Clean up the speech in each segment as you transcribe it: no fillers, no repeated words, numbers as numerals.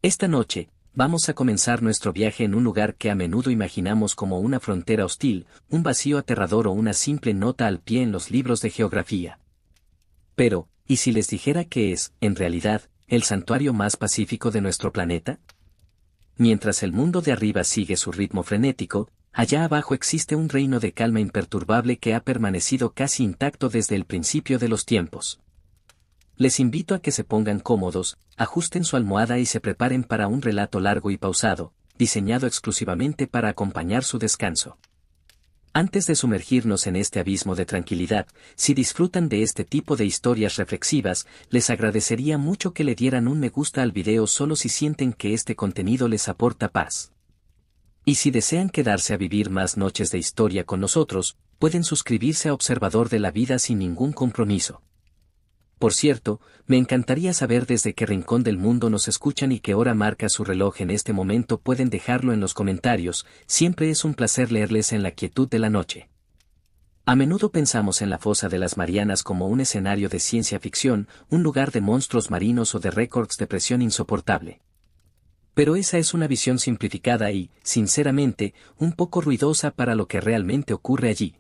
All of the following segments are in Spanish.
Esta noche, vamos a comenzar nuestro viaje en un lugar que a menudo imaginamos como una frontera hostil, un vacío aterrador o una simple nota al pie en los libros de geografía. Pero, ¿y si les dijera que es, en realidad, el santuario más pacífico de nuestro planeta? Mientras el mundo de arriba sigue su ritmo frenético, allá abajo existe un reino de calma imperturbable que ha permanecido casi intacto desde el principio de los tiempos. Les invito a que se pongan cómodos, ajusten su almohada y se preparen para un relato largo y pausado, diseñado exclusivamente para acompañar su descanso. Antes de sumergirnos en este abismo de tranquilidad, si disfrutan de este tipo de historias reflexivas, les agradecería mucho que le dieran un me gusta al video solo si sienten que este contenido les aporta paz. Y si desean quedarse a vivir más noches de historia con nosotros, pueden suscribirse a Observador de la Vida sin ningún compromiso. Por cierto, me encantaría saber desde qué rincón del mundo nos escuchan y qué hora marca su reloj en este momento. Pueden dejarlo en los comentarios, siempre es un placer leerles en la quietud de la noche. A menudo pensamos en la fosa de las Marianas como un escenario de ciencia ficción, un lugar de monstruos marinos o de récords de presión insoportable. Pero esa es una visión simplificada y, sinceramente, un poco ruidosa para lo que realmente ocurre allí.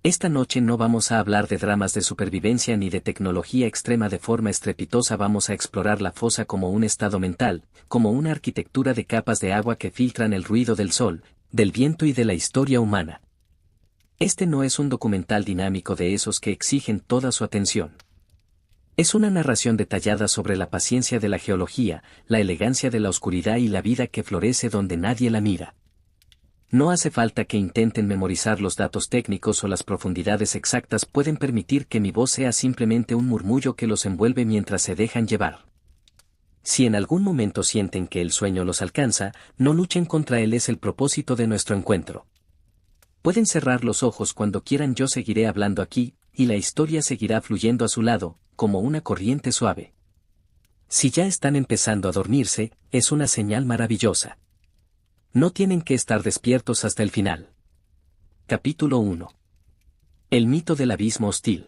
Esta noche no vamos a hablar de dramas de supervivencia ni de tecnología extrema de forma estrepitosa. Vamos a explorar la fosa como un estado mental, como una arquitectura de capas de agua que filtran el ruido del sol, del viento y de la historia humana. Este no es un documental dinámico de esos que exigen toda su atención. Es una narración detallada sobre la paciencia de la geología, la elegancia de la oscuridad y la vida que florece donde nadie la mira. No hace falta que intenten memorizar los datos técnicos o las profundidades exactas, pueden permitir que mi voz sea simplemente un murmullo que los envuelve mientras se dejan llevar. Si en algún momento sienten que el sueño los alcanza, no luchen contra él, es el propósito de nuestro encuentro. Pueden cerrar los ojos cuando quieran, yo seguiré hablando aquí, y la historia seguirá fluyendo a su lado, como una corriente suave. Si ya están empezando a dormirse, es una señal maravillosa. No tienen que estar despiertos hasta el final. Capítulo 1. El mito del abismo hostil.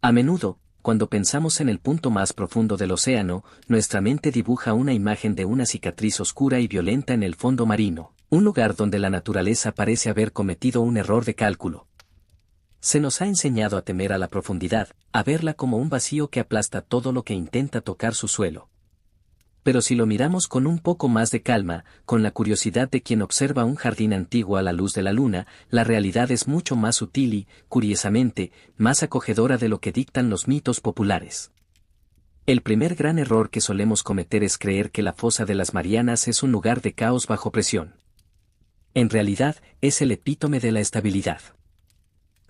A menudo, cuando pensamos en el punto más profundo del océano, nuestra mente dibuja una imagen de una cicatriz oscura y violenta en el fondo marino, un lugar donde la naturaleza parece haber cometido un error de cálculo. Se nos ha enseñado a temer a la profundidad, a verla como un vacío que aplasta todo lo que intenta tocar su suelo. Pero si lo miramos con un poco más de calma, con la curiosidad de quien observa un jardín antiguo a la luz de la luna, la realidad es mucho más sutil y, curiosamente, más acogedora de lo que dictan los mitos populares. El primer gran error que solemos cometer es creer que la fosa de las Marianas es un lugar de caos bajo presión. En realidad, es el epítome de la estabilidad.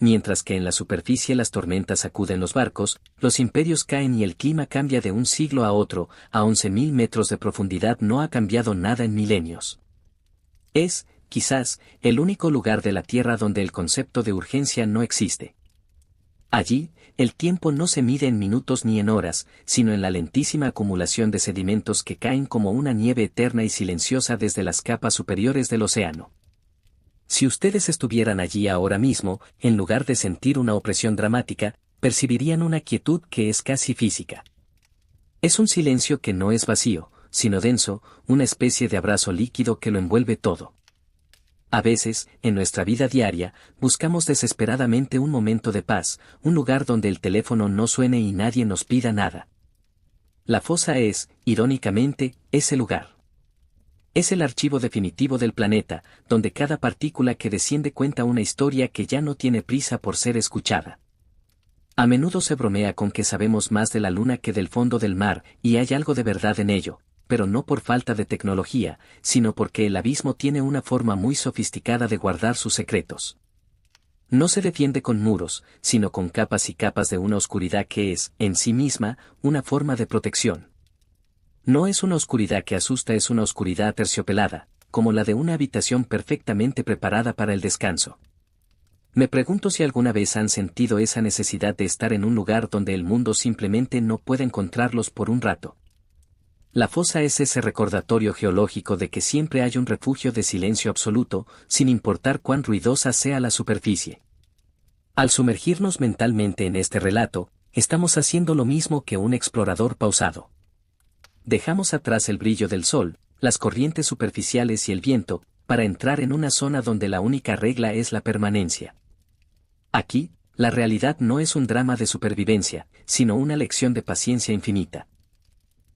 Mientras que en la superficie las tormentas sacuden los barcos, los imperios caen y el clima cambia de un siglo a otro, a 11.000 metros de profundidad no ha cambiado nada en milenios. Es, quizás, el único lugar de la Tierra donde el concepto de urgencia no existe. Allí, el tiempo no se mide en minutos ni en horas, sino en la lentísima acumulación de sedimentos que caen como una nieve eterna y silenciosa desde las capas superiores del océano. Si ustedes estuvieran allí ahora mismo, en lugar de sentir una opresión dramática, percibirían una quietud que es casi física. Es un silencio que no es vacío, sino denso, una especie de abrazo líquido que lo envuelve todo. A veces, en nuestra vida diaria, buscamos desesperadamente un momento de paz, un lugar donde el teléfono no suene y nadie nos pida nada. La fosa es, irónicamente, ese lugar. Es el archivo definitivo del planeta, donde cada partícula que desciende cuenta una historia que ya no tiene prisa por ser escuchada. A menudo se bromea con que sabemos más de la luna que del fondo del mar, y hay algo de verdad en ello, pero no por falta de tecnología, sino porque el abismo tiene una forma muy sofisticada de guardar sus secretos. No se defiende con muros, sino con capas y capas de una oscuridad que es, en sí misma, una forma de protección. No es una oscuridad que asusta, es una oscuridad aterciopelada, como la de una habitación perfectamente preparada para el descanso. Me pregunto si alguna vez han sentido esa necesidad de estar en un lugar donde el mundo simplemente no puede encontrarlos por un rato. La fosa es ese recordatorio geológico de que siempre hay un refugio de silencio absoluto, sin importar cuán ruidosa sea la superficie. Al sumergirnos mentalmente en este relato, estamos haciendo lo mismo que un explorador pausado. Dejamos atrás el brillo del sol, las corrientes superficiales y el viento, para entrar en una zona donde la única regla es la permanencia. Aquí, la realidad no es un drama de supervivencia, sino una lección de paciencia infinita.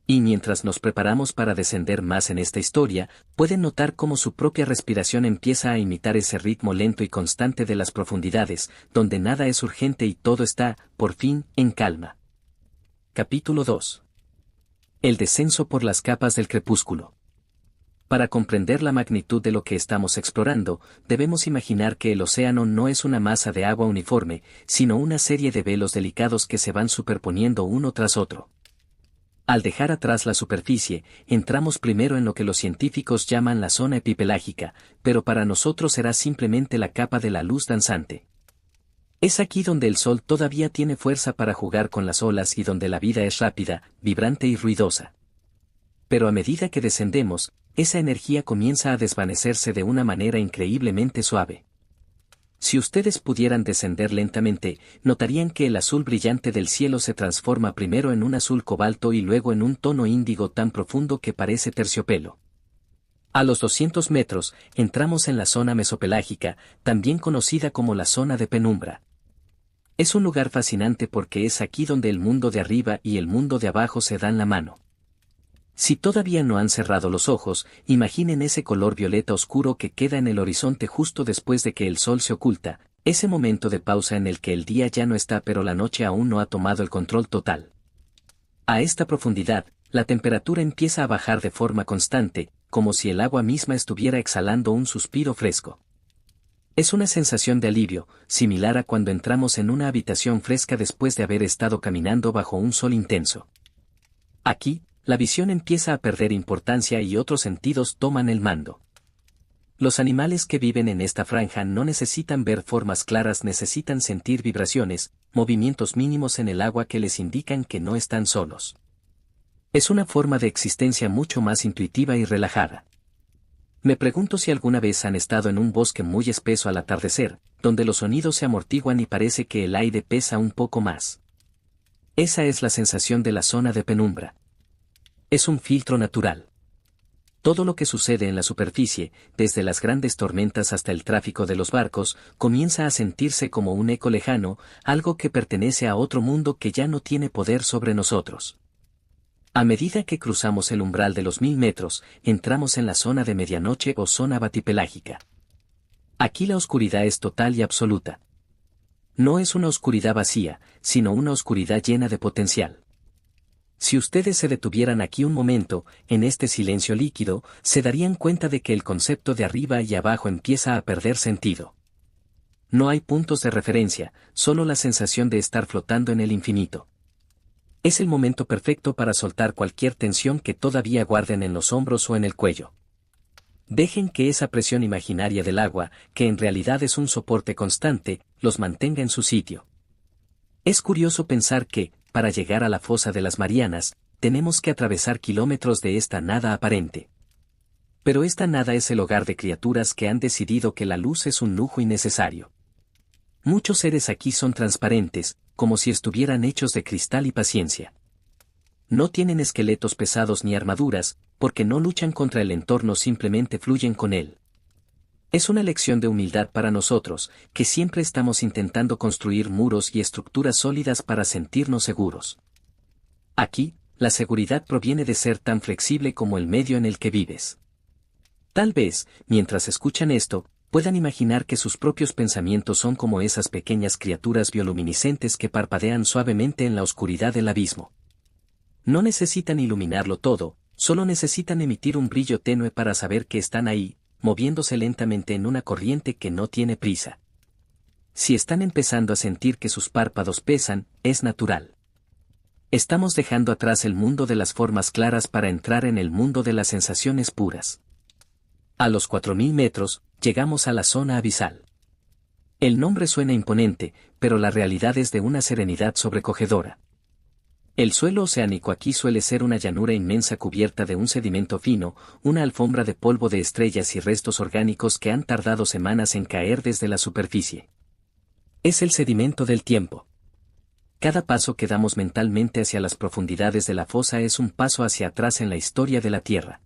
Y mientras nos preparamos para descender más en esta historia, pueden notar cómo su propia respiración empieza a imitar ese ritmo lento y constante de las profundidades, donde nada es urgente y todo está, por fin, en calma. Capítulo 2. El descenso por las capas del crepúsculo. Para comprender la magnitud de lo que estamos explorando, debemos imaginar que el océano no es una masa de agua uniforme, sino una serie de velos delicados que se van superponiendo uno tras otro. Al dejar atrás la superficie, entramos primero en lo que los científicos llaman la zona epipelágica, pero para nosotros será simplemente la capa de la luz danzante. Es aquí donde el sol todavía tiene fuerza para jugar con las olas y donde la vida es rápida, vibrante y ruidosa. Pero a medida que descendemos, esa energía comienza a desvanecerse de una manera increíblemente suave. Si ustedes pudieran descender lentamente, notarían que el azul brillante del cielo se transforma primero en un azul cobalto y luego en un tono índigo tan profundo que parece terciopelo. A los 200 metros, entramos en la zona mesopelágica, también conocida como la zona de penumbra. Es un lugar fascinante porque es aquí donde el mundo de arriba y el mundo de abajo se dan la mano. Si todavía no han cerrado los ojos, imaginen ese color violeta oscuro que queda en el horizonte justo después de que el sol se oculta, ese momento de pausa en el que el día ya no está pero la noche aún no ha tomado el control total. A esta profundidad, la temperatura empieza a bajar de forma constante, como si el agua misma estuviera exhalando un suspiro fresco. Es una sensación de alivio, similar a cuando entramos en una habitación fresca después de haber estado caminando bajo un sol intenso. Aquí, la visión empieza a perder importancia y otros sentidos toman el mando. Los animales que viven en esta franja no necesitan ver formas claras, necesitan sentir vibraciones, movimientos mínimos en el agua que les indican que no están solos. Es una forma de existencia mucho más intuitiva y relajada. Me pregunto si alguna vez han estado en un bosque muy espeso al atardecer, donde los sonidos se amortiguan y parece que el aire pesa un poco más. Esa es la sensación de la zona de penumbra. Es un filtro natural. Todo lo que sucede en la superficie, desde las grandes tormentas hasta el tráfico de los barcos, comienza a sentirse como un eco lejano, algo que pertenece a otro mundo que ya no tiene poder sobre nosotros. A medida que cruzamos el umbral de los 1000 metros, entramos en la zona de medianoche o zona batipelágica. Aquí la oscuridad es total y absoluta. No es una oscuridad vacía, sino una oscuridad llena de potencial. Si ustedes se detuvieran aquí un momento, en este silencio líquido, se darían cuenta de que el concepto de arriba y abajo empieza a perder sentido. No hay puntos de referencia, solo la sensación de estar flotando en el infinito. Es el momento perfecto para soltar cualquier tensión que todavía guarden en los hombros o en el cuello. Dejen que esa presión imaginaria del agua, que en realidad es un soporte constante, los mantenga en su sitio. Es curioso pensar que, para llegar a la fosa de las Marianas, tenemos que atravesar kilómetros de esta nada aparente. Pero esta nada es el hogar de criaturas que han decidido que la luz es un lujo innecesario. Muchos seres aquí son transparentes, como si estuvieran hechos de cristal y paciencia. No tienen esqueletos pesados ni armaduras, porque no luchan contra el entorno, simplemente fluyen con él. Es una lección de humildad para nosotros, que siempre estamos intentando construir muros y estructuras sólidas para sentirnos seguros. Aquí, la seguridad proviene de ser tan flexible como el medio en el que vives. Tal vez, mientras escuchan esto, puedan imaginar que sus propios pensamientos son como esas pequeñas criaturas bioluminiscentes que parpadean suavemente en la oscuridad del abismo. No necesitan iluminarlo todo, solo necesitan emitir un brillo tenue para saber que están ahí, moviéndose lentamente en una corriente que no tiene prisa. Si están empezando a sentir que sus párpados pesan, es natural. Estamos dejando atrás el mundo de las formas claras para entrar en el mundo de las sensaciones puras. A los 4000 metros, llegamos a la zona abisal. El nombre suena imponente, pero la realidad es de una serenidad sobrecogedora. El suelo oceánico aquí suele ser una llanura inmensa cubierta de un sedimento fino, una alfombra de polvo de estrellas y restos orgánicos que han tardado semanas en caer desde la superficie. Es el sedimento del tiempo. Cada paso que damos mentalmente hacia las profundidades de la fosa es un paso hacia atrás en la historia de la Tierra.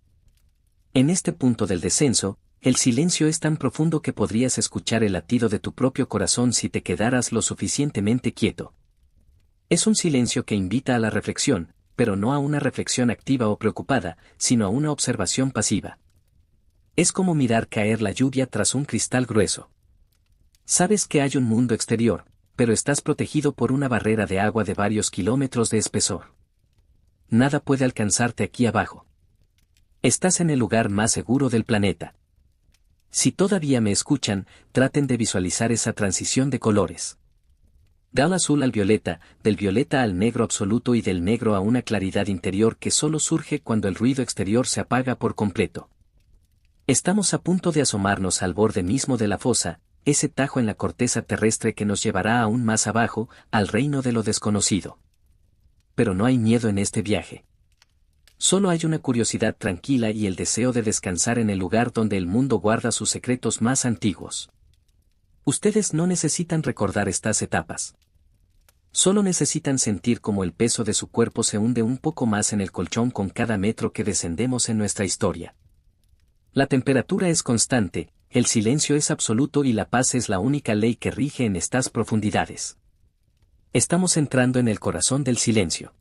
En este punto del descenso, el silencio es tan profundo que podrías escuchar el latido de tu propio corazón si te quedaras lo suficientemente quieto. Es un silencio que invita a la reflexión, pero no a una reflexión activa o preocupada, sino a una observación pasiva. Es como mirar caer la lluvia tras un cristal grueso. Sabes que hay un mundo exterior, pero estás protegido por una barrera de agua de varios kilómetros de espesor. Nada puede alcanzarte aquí abajo. Estás en el lugar más seguro del planeta. Si todavía me escuchan, traten de visualizar esa transición de colores. Del azul al violeta al negro absoluto y del negro a una claridad interior que solo surge cuando el ruido exterior se apaga por completo. Estamos a punto de asomarnos al borde mismo de la fosa, ese tajo en la corteza terrestre que nos llevará aún más abajo, al reino de lo desconocido. Pero no hay miedo en este viaje. Solo hay una curiosidad tranquila y el deseo de descansar en el lugar donde el mundo guarda sus secretos más antiguos. Ustedes no necesitan recordar estas etapas. Solo necesitan sentir cómo el peso de su cuerpo se hunde un poco más en el colchón con cada metro que descendemos en nuestra historia. La temperatura es constante, el silencio es absoluto y la paz es la única ley que rige en estas profundidades. Estamos entrando en el corazón del silencio.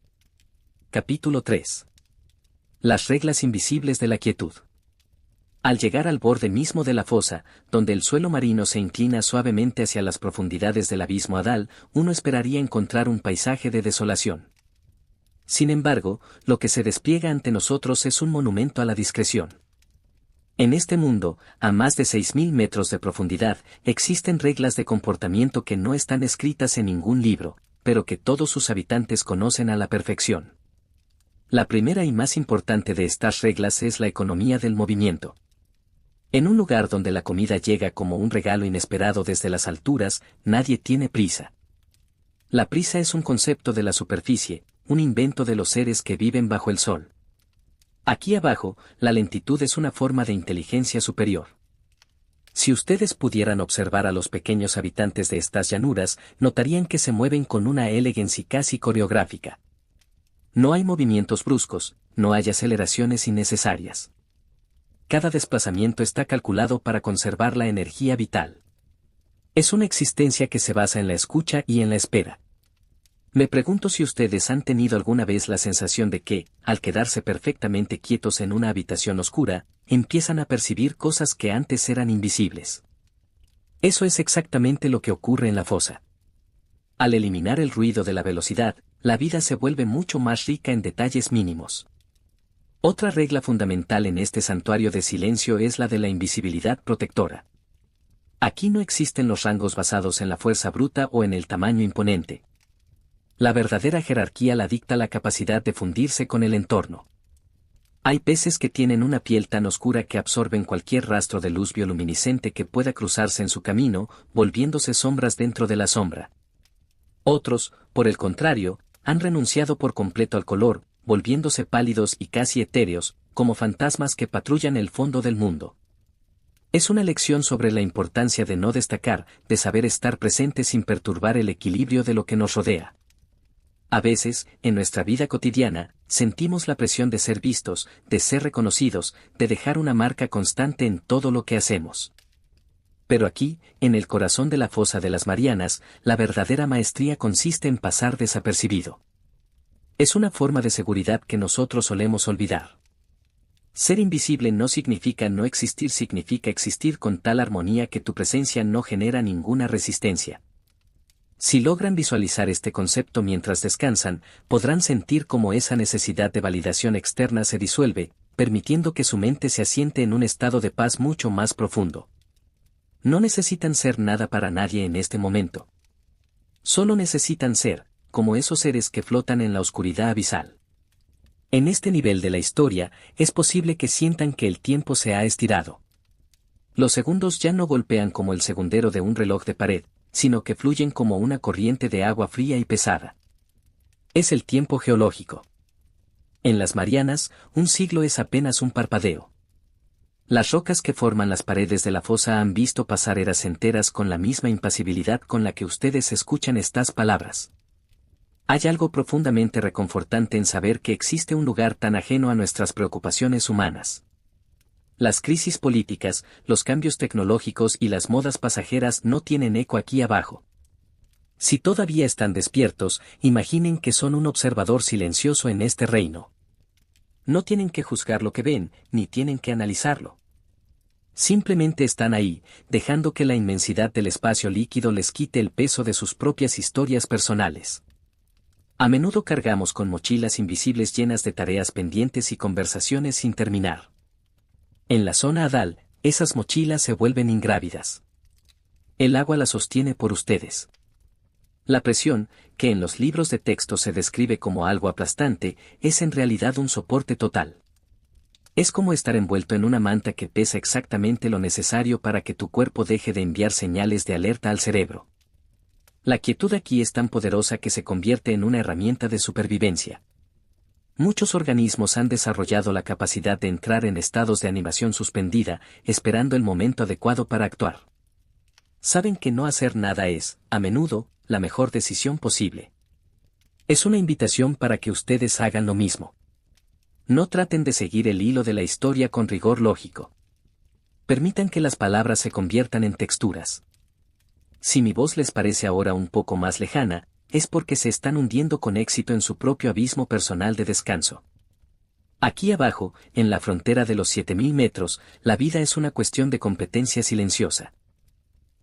Capítulo 3. Las reglas invisibles de la quietud. Al llegar al borde mismo de la fosa, donde el suelo marino se inclina suavemente hacia las profundidades del abismo Adal, uno esperaría encontrar un paisaje de desolación. Sin embargo, lo que se despliega ante nosotros es un monumento a la discreción. En este mundo, a más de 6.000 metros de profundidad, existen reglas de comportamiento que no están escritas en ningún libro, pero que todos sus habitantes conocen a la perfección. La primera y más importante de estas reglas es la economía del movimiento. En un lugar donde la comida llega como un regalo inesperado desde las alturas, nadie tiene prisa. La prisa es un concepto de la superficie, un invento de los seres que viven bajo el sol. Aquí abajo, la lentitud es una forma de inteligencia superior. Si ustedes pudieran observar a los pequeños habitantes de estas llanuras, notarían que se mueven con una elegancia casi coreográfica. No hay movimientos bruscos, no hay aceleraciones innecesarias. Cada desplazamiento está calculado para conservar la energía vital. Es una existencia que se basa en la escucha y en la espera. Me pregunto si ustedes han tenido alguna vez la sensación de que, al quedarse perfectamente quietos en una habitación oscura, empiezan a percibir cosas que antes eran invisibles. Eso es exactamente lo que ocurre en la fosa. Al eliminar el ruido de la velocidad, la vida se vuelve mucho más rica en detalles mínimos. Otra regla fundamental en este santuario de silencio es la de la invisibilidad protectora. Aquí no existen los rangos basados en la fuerza bruta o en el tamaño imponente. La verdadera jerarquía la dicta la capacidad de fundirse con el entorno. Hay peces que tienen una piel tan oscura que absorben cualquier rastro de luz bioluminiscente que pueda cruzarse en su camino, volviéndose sombras dentro de la sombra. Otros, por el contrario, han renunciado por completo al color, volviéndose pálidos y casi etéreos, como fantasmas que patrullan el fondo del mundo. Es una lección sobre la importancia de no destacar, de saber estar presente sin perturbar el equilibrio de lo que nos rodea. A veces, en nuestra vida cotidiana, sentimos la presión de ser vistos, de ser reconocidos, de dejar una marca constante en todo lo que hacemos. Pero aquí, en el corazón de la fosa de las Marianas, la verdadera maestría consiste en pasar desapercibido. Es una forma de seguridad que nosotros solemos olvidar. Ser invisible no significa no existir, significa existir con tal armonía que tu presencia no genera ninguna resistencia. Si logran visualizar este concepto mientras descansan, podrán sentir cómo esa necesidad de validación externa se disuelve, permitiendo que su mente se asiente en un estado de paz mucho más profundo. No necesitan ser nada para nadie en este momento. Solo necesitan ser, como esos seres que flotan en la oscuridad abisal. En este nivel de la historia, es posible que sientan que el tiempo se ha estirado. Los segundos ya no golpean como el segundero de un reloj de pared, sino que fluyen como una corriente de agua fría y pesada. Es el tiempo geológico. En las Marianas, un siglo es apenas un parpadeo. Las rocas que forman las paredes de la fosa han visto pasar eras enteras con la misma impasibilidad con la que ustedes escuchan estas palabras. Hay algo profundamente reconfortante en saber que existe un lugar tan ajeno a nuestras preocupaciones humanas. Las crisis políticas, los cambios tecnológicos y las modas pasajeras no tienen eco aquí abajo. Si todavía están despiertos, imaginen que son un observador silencioso en este reino. No tienen que juzgar lo que ven, ni tienen que analizarlo. Simplemente están ahí, dejando que la inmensidad del espacio líquido les quite el peso de sus propias historias personales. A menudo cargamos con mochilas invisibles llenas de tareas pendientes y conversaciones sin terminar. En la zona hadal, esas mochilas se vuelven ingrávidas. El agua las sostiene por ustedes. La presión, que en los libros de texto se describe como algo aplastante, es en realidad un soporte total. Es como estar envuelto en una manta que pesa exactamente lo necesario para que tu cuerpo deje de enviar señales de alerta al cerebro. La quietud aquí es tan poderosa que se convierte en una herramienta de supervivencia. Muchos organismos han desarrollado la capacidad de entrar en estados de animación suspendida, esperando el momento adecuado para actuar. Saben que no hacer nada es, a menudo, la mejor decisión posible. Es una invitación para que ustedes hagan lo mismo. No traten de seguir el hilo de la historia con rigor lógico. Permitan que las palabras se conviertan en texturas. Si mi voz les parece ahora un poco más lejana, es porque se están hundiendo con éxito en su propio abismo personal de descanso. Aquí abajo, en la frontera de los 7000 metros, la vida es una cuestión de competencia silenciosa.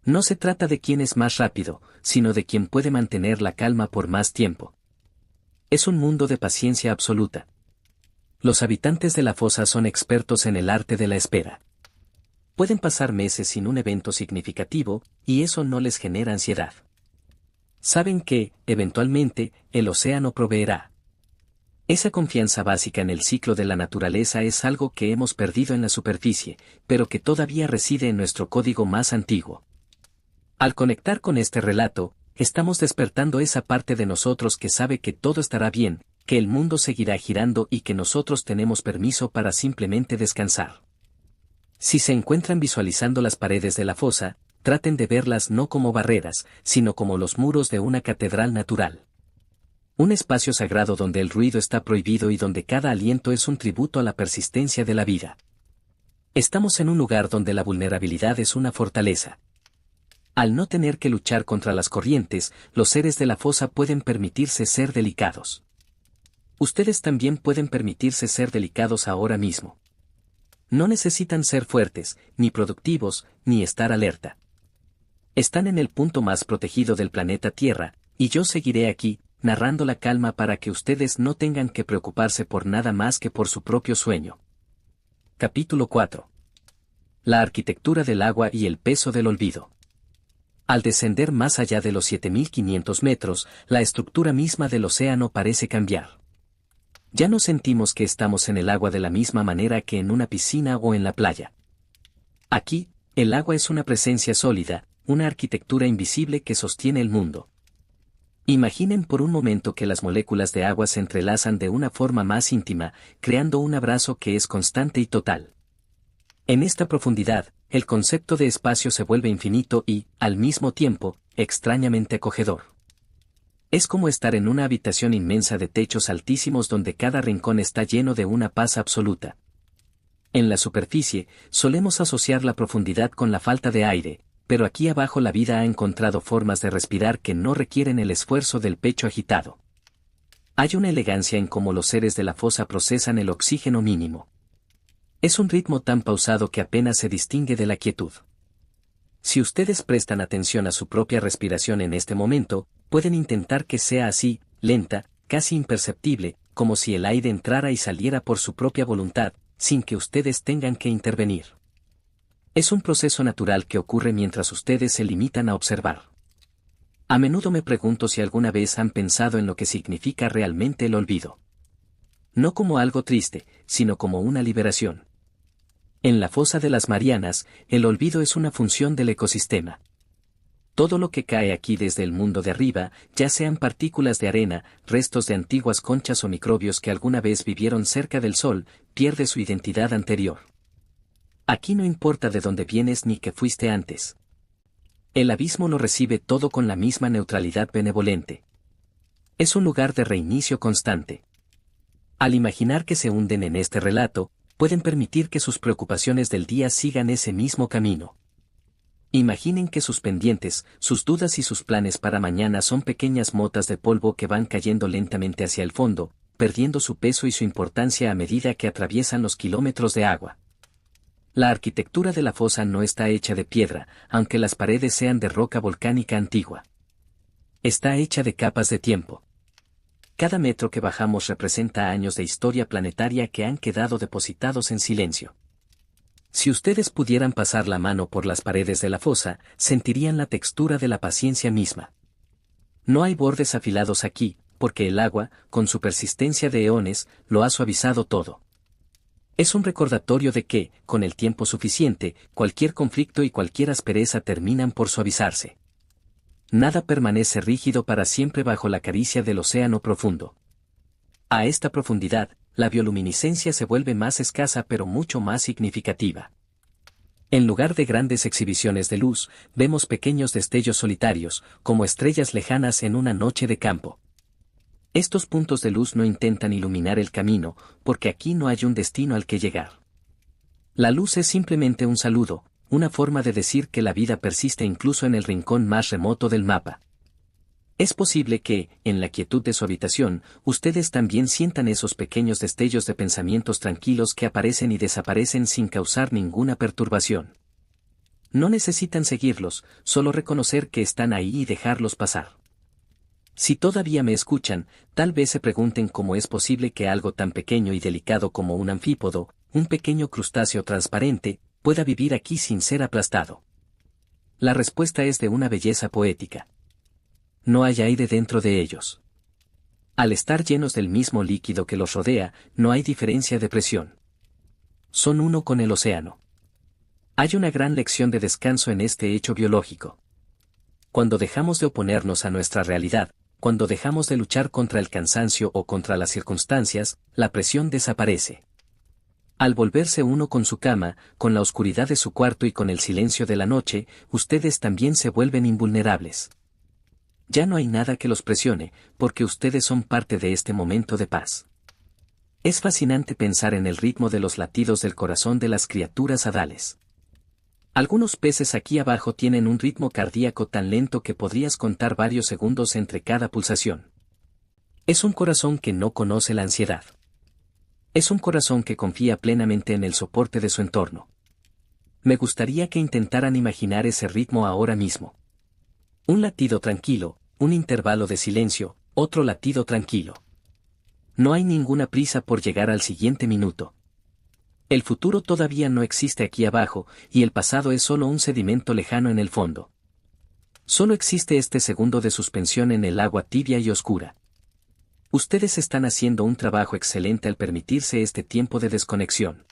No se trata de quién es más rápido, sino de quién puede mantener la calma por más tiempo. Es un mundo de paciencia absoluta. Los habitantes de la fosa son expertos en el arte de la espera. Pueden pasar meses sin un evento significativo, y eso no les genera ansiedad. Saben que, eventualmente, el océano proveerá. Esa confianza básica en el ciclo de la naturaleza es algo que hemos perdido en la superficie, pero que todavía reside en nuestro código más antiguo. Al conectar con este relato, estamos despertando esa parte de nosotros que sabe que todo estará bien, que el mundo seguirá girando y que nosotros tenemos permiso para simplemente descansar. Si se encuentran visualizando las paredes de la fosa, traten de verlas no como barreras, sino como los muros de una catedral natural. Un espacio sagrado donde el ruido está prohibido y donde cada aliento es un tributo a la persistencia de la vida. Estamos en un lugar donde la vulnerabilidad es una fortaleza. Al no tener que luchar contra las corrientes, los seres de la fosa pueden permitirse ser delicados. Ustedes también pueden permitirse ser delicados ahora mismo. No necesitan ser fuertes, ni productivos, ni estar alerta. Están en el punto más protegido del planeta Tierra, y yo seguiré aquí, narrando la calma para que ustedes no tengan que preocuparse por nada más que por su propio sueño. Capítulo 4. La arquitectura del agua y el peso del olvido. Al descender más allá de los 7500 metros, la estructura misma del océano parece cambiar. Ya no sentimos que estamos en el agua de la misma manera que en una piscina o en la playa. Aquí, el agua es una presencia sólida, una arquitectura invisible que sostiene el mundo. Imaginen por un momento que las moléculas de agua se entrelazan de una forma más íntima, creando un abrazo que es constante y total. En esta profundidad, el concepto de espacio se vuelve infinito y, al mismo tiempo, extrañamente acogedor. Es como estar en una habitación inmensa de techos altísimos donde cada rincón está lleno de una paz absoluta. En la superficie, solemos asociar la profundidad con la falta de aire, pero aquí abajo la vida ha encontrado formas de respirar que no requieren el esfuerzo del pecho agitado. Hay una elegancia en cómo los seres de la fosa procesan el oxígeno mínimo. Es un ritmo tan pausado que apenas se distingue de la quietud. Si ustedes prestan atención a su propia respiración en este momento, pueden intentar que sea así, lenta, casi imperceptible, como si el aire entrara y saliera por su propia voluntad, sin que ustedes tengan que intervenir. Es un proceso natural que ocurre mientras ustedes se limitan a observar. A menudo me pregunto si alguna vez han pensado en lo que significa realmente el olvido. No como algo triste, sino como una liberación. En la fosa de las Marianas, el olvido es una función del ecosistema. Todo lo que cae aquí desde el mundo de arriba, ya sean partículas de arena, restos de antiguas conchas o microbios que alguna vez vivieron cerca del sol, pierde su identidad anterior. Aquí no importa de dónde vienes ni qué fuiste antes. El abismo lo recibe todo con la misma neutralidad benevolente. Es un lugar de reinicio constante. Al imaginar que se hunden en este relato, pueden permitir que sus preocupaciones del día sigan ese mismo camino. Imaginen que sus pendientes, sus dudas y sus planes para mañana son pequeñas motas de polvo que van cayendo lentamente hacia el fondo, perdiendo su peso y su importancia a medida que atraviesan los kilómetros de agua. La arquitectura de la fosa no está hecha de piedra, aunque las paredes sean de roca volcánica antigua. Está hecha de capas de tiempo. Cada metro que bajamos representa años de historia planetaria que han quedado depositados en silencio. Si ustedes pudieran pasar la mano por las paredes de la fosa, sentirían la textura de la paciencia misma. No hay bordes afilados aquí, porque el agua, con su persistencia de eones, lo ha suavizado todo. Es un recordatorio de que, con el tiempo suficiente, cualquier conflicto y cualquier aspereza terminan por suavizarse. Nada permanece rígido para siempre bajo la caricia del océano profundo. A esta profundidad, la bioluminiscencia se vuelve más escasa pero mucho más significativa. En lugar de grandes exhibiciones de luz, vemos pequeños destellos solitarios, como estrellas lejanas en una noche de campo. Estos puntos de luz no intentan iluminar el camino, porque aquí no hay un destino al que llegar. La luz es simplemente un saludo, una forma de decir que la vida persiste incluso en el rincón más remoto del mapa. Es posible que, en la quietud de su habitación, ustedes también sientan esos pequeños destellos de pensamientos tranquilos que aparecen y desaparecen sin causar ninguna perturbación. No necesitan seguirlos, solo reconocer que están ahí y dejarlos pasar. Si todavía me escuchan, tal vez se pregunten cómo es posible que algo tan pequeño y delicado como un anfípodo, un pequeño crustáceo transparente, pueda vivir aquí sin ser aplastado. La respuesta es de una belleza poética. No hay aire dentro de ellos. Al estar llenos del mismo líquido que los rodea, no hay diferencia de presión. Son uno con el océano. Hay una gran lección de descanso en este hecho biológico. Cuando dejamos de oponernos a nuestra realidad, cuando dejamos de luchar contra el cansancio o contra las circunstancias, la presión desaparece. Al volverse uno con su cama, con la oscuridad de su cuarto y con el silencio de la noche, ustedes también se vuelven invulnerables. Ya no hay nada que los presione, porque ustedes son parte de este momento de paz. Es fascinante pensar en el ritmo de los latidos del corazón de las criaturas adales. Algunos peces aquí abajo tienen un ritmo cardíaco tan lento que podrías contar varios segundos entre cada pulsación. Es un corazón que no conoce la ansiedad. Es un corazón que confía plenamente en el soporte de su entorno. Me gustaría que intentaran imaginar ese ritmo ahora mismo. Un latido tranquilo, un intervalo de silencio, otro latido tranquilo. No hay ninguna prisa por llegar al siguiente minuto. El futuro todavía no existe aquí abajo, y el pasado es solo un sedimento lejano en el fondo. Solo existe este segundo de suspensión en el agua tibia y oscura. Ustedes están haciendo un trabajo excelente al permitirse este tiempo de desconexión.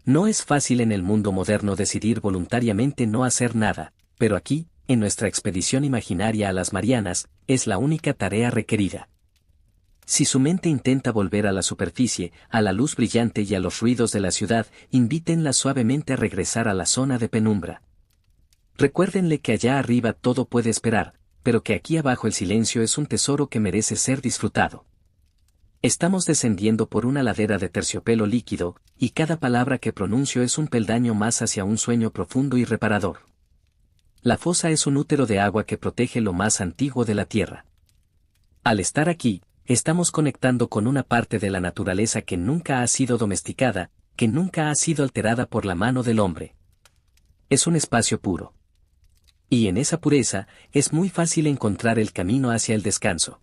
No es fácil en el mundo moderno decidir voluntariamente no hacer nada, pero aquí, en nuestra expedición imaginaria a las Marianas, es la única tarea requerida. Si su mente intenta volver a la superficie, a la luz brillante y a los ruidos de la ciudad, invítenla suavemente a regresar a la zona de penumbra. Recuérdenle que allá arriba todo puede esperar, pero que aquí abajo el silencio es un tesoro que merece ser disfrutado. Estamos descendiendo por una ladera de terciopelo líquido, y cada palabra que pronuncio es un peldaño más hacia un sueño profundo y reparador. La fosa es un útero de agua que protege lo más antiguo de la tierra. Al estar aquí, estamos conectando con una parte de la naturaleza que nunca ha sido domesticada, que nunca ha sido alterada por la mano del hombre. Es un espacio puro. Y en esa pureza, es muy fácil encontrar el camino hacia el descanso.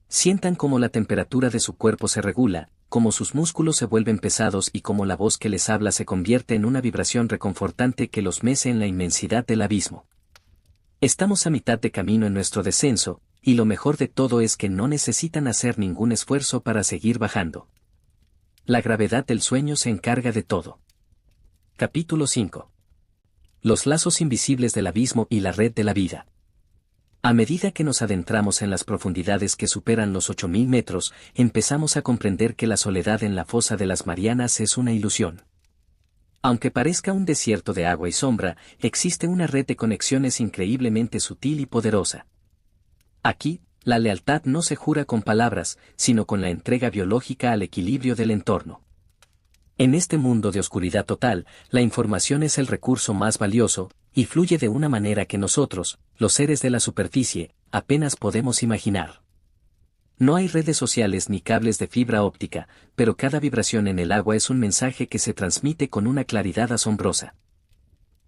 Sientan cómo la temperatura de su cuerpo se regula, cómo sus músculos se vuelven pesados y cómo la voz que les habla se convierte en una vibración reconfortante que los mece en la inmensidad del abismo. Estamos a mitad de camino en nuestro descenso, y lo mejor de todo es que no necesitan hacer ningún esfuerzo para seguir bajando. La gravedad del sueño se encarga de todo. Capítulo 5. Los lazos invisibles del abismo y la red de la vida. A medida que nos adentramos en las profundidades que superan los 8000 metros, empezamos a comprender que la soledad en la fosa de las Marianas es una ilusión. Aunque parezca un desierto de agua y sombra, existe una red de conexiones increíblemente sutil y poderosa. Aquí, La lealtad no se jura con palabras, sino con la entrega biológica al equilibrio del entorno. En este mundo de oscuridad total, la información es el recurso más valioso, y fluye de una manera que nosotros, los seres de la superficie, apenas podemos imaginar. No hay redes sociales ni cables de fibra óptica, pero cada vibración en el agua es un mensaje que se transmite con una claridad asombrosa.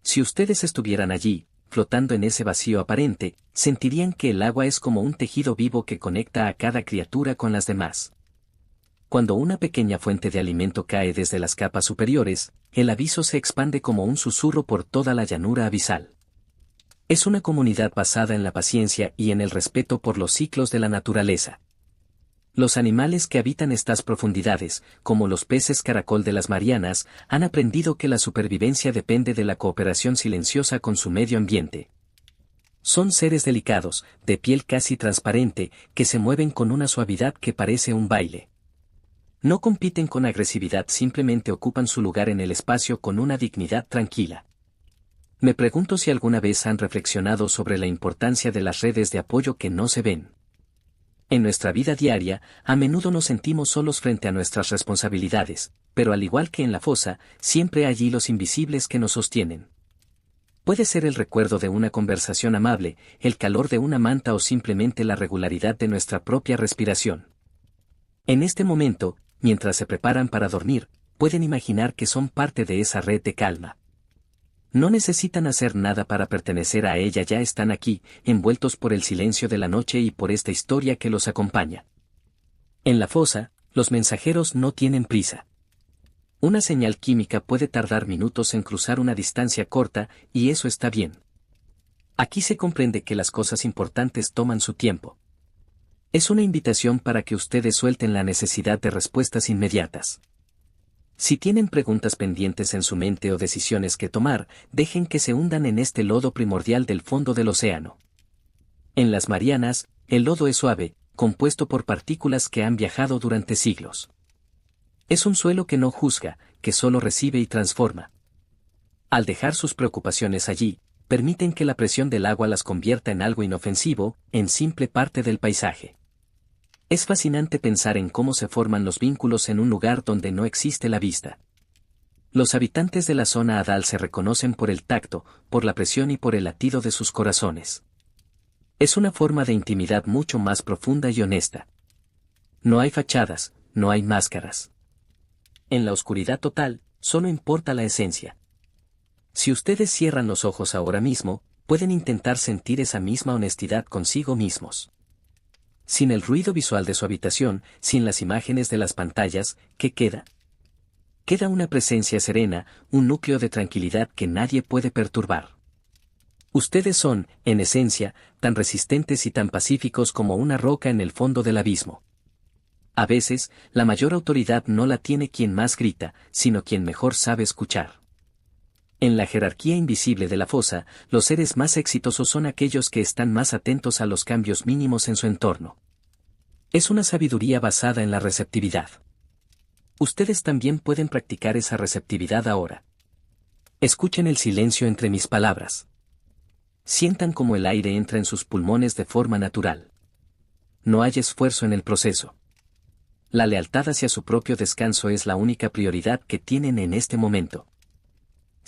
Si ustedes estuvieran allí, flotando en ese vacío aparente, sentirían que el agua es como un tejido vivo que conecta a cada criatura con las demás. Cuando una pequeña fuente de alimento cae desde las capas superiores, el aviso se expande como un susurro por toda la llanura abisal. Es una comunidad basada en la paciencia y en el respeto por los ciclos de la naturaleza. Los animales que habitan estas profundidades, como los peces caracol de las Marianas, han aprendido que la supervivencia depende de la cooperación silenciosa con su medio ambiente. Son seres delicados, de piel casi transparente, que se mueven con una suavidad que parece un baile. No compiten con agresividad, simplemente ocupan su lugar en el espacio con una dignidad tranquila. Me pregunto si alguna vez han reflexionado sobre la importancia de las redes de apoyo que no se ven. En nuestra vida diaria, a menudo nos sentimos solos frente a nuestras responsabilidades, pero al igual que en la fosa, siempre hay hilos invisibles que nos sostienen. Puede ser el recuerdo de una conversación amable, el calor de una manta o simplemente la regularidad de nuestra propia respiración. En este momento, mientras se preparan para dormir, pueden imaginar que son parte de esa red de calma. No necesitan hacer nada para pertenecer a ella, ya están aquí, envueltos por el silencio de la noche y por esta historia que los acompaña. En la fosa, los mensajeros no tienen prisa. Una señal química puede tardar minutos en cruzar una distancia corta, y eso está bien. Aquí se comprende que las cosas importantes toman su tiempo. Es una invitación para que ustedes suelten la necesidad de respuestas inmediatas. Si tienen preguntas pendientes en su mente o decisiones que tomar, dejen que se hundan en este lodo primordial del fondo del océano. En las Marianas, el lodo es suave, compuesto por partículas que han viajado durante siglos. Es un suelo que no juzga, que solo recibe y transforma. Al dejar sus preocupaciones allí, permiten que la presión del agua las convierta en algo inofensivo, en simple parte del paisaje. Es fascinante pensar en cómo se forman los vínculos en un lugar donde no existe la vista. Los habitantes de la zona Adal se reconocen por el tacto, por la presión y por el latido de sus corazones. Es una forma de intimidad mucho más profunda y honesta. No hay fachadas, no hay máscaras. En la oscuridad total, solo importa la esencia. Si ustedes cierran los ojos ahora mismo, pueden intentar sentir esa misma honestidad consigo mismos. Sin el ruido visual de su habitación, sin las imágenes de las pantallas, ¿qué queda? Queda una presencia serena, un núcleo de tranquilidad que nadie puede perturbar. Ustedes son, en esencia, tan resistentes y tan pacíficos como una roca en el fondo del abismo. A veces, la mayor autoridad no la tiene quien más grita, sino quien mejor sabe escuchar. En la jerarquía invisible de la fosa, los seres más exitosos son aquellos que están más atentos a los cambios mínimos en su entorno. Es una sabiduría basada en la receptividad. Ustedes también pueden practicar esa receptividad ahora. Escuchen el silencio entre mis palabras. Sientan cómo el aire entra en sus pulmones de forma natural. No hay esfuerzo en el proceso. La lealtad hacia su propio descanso es la única prioridad que tienen en este momento.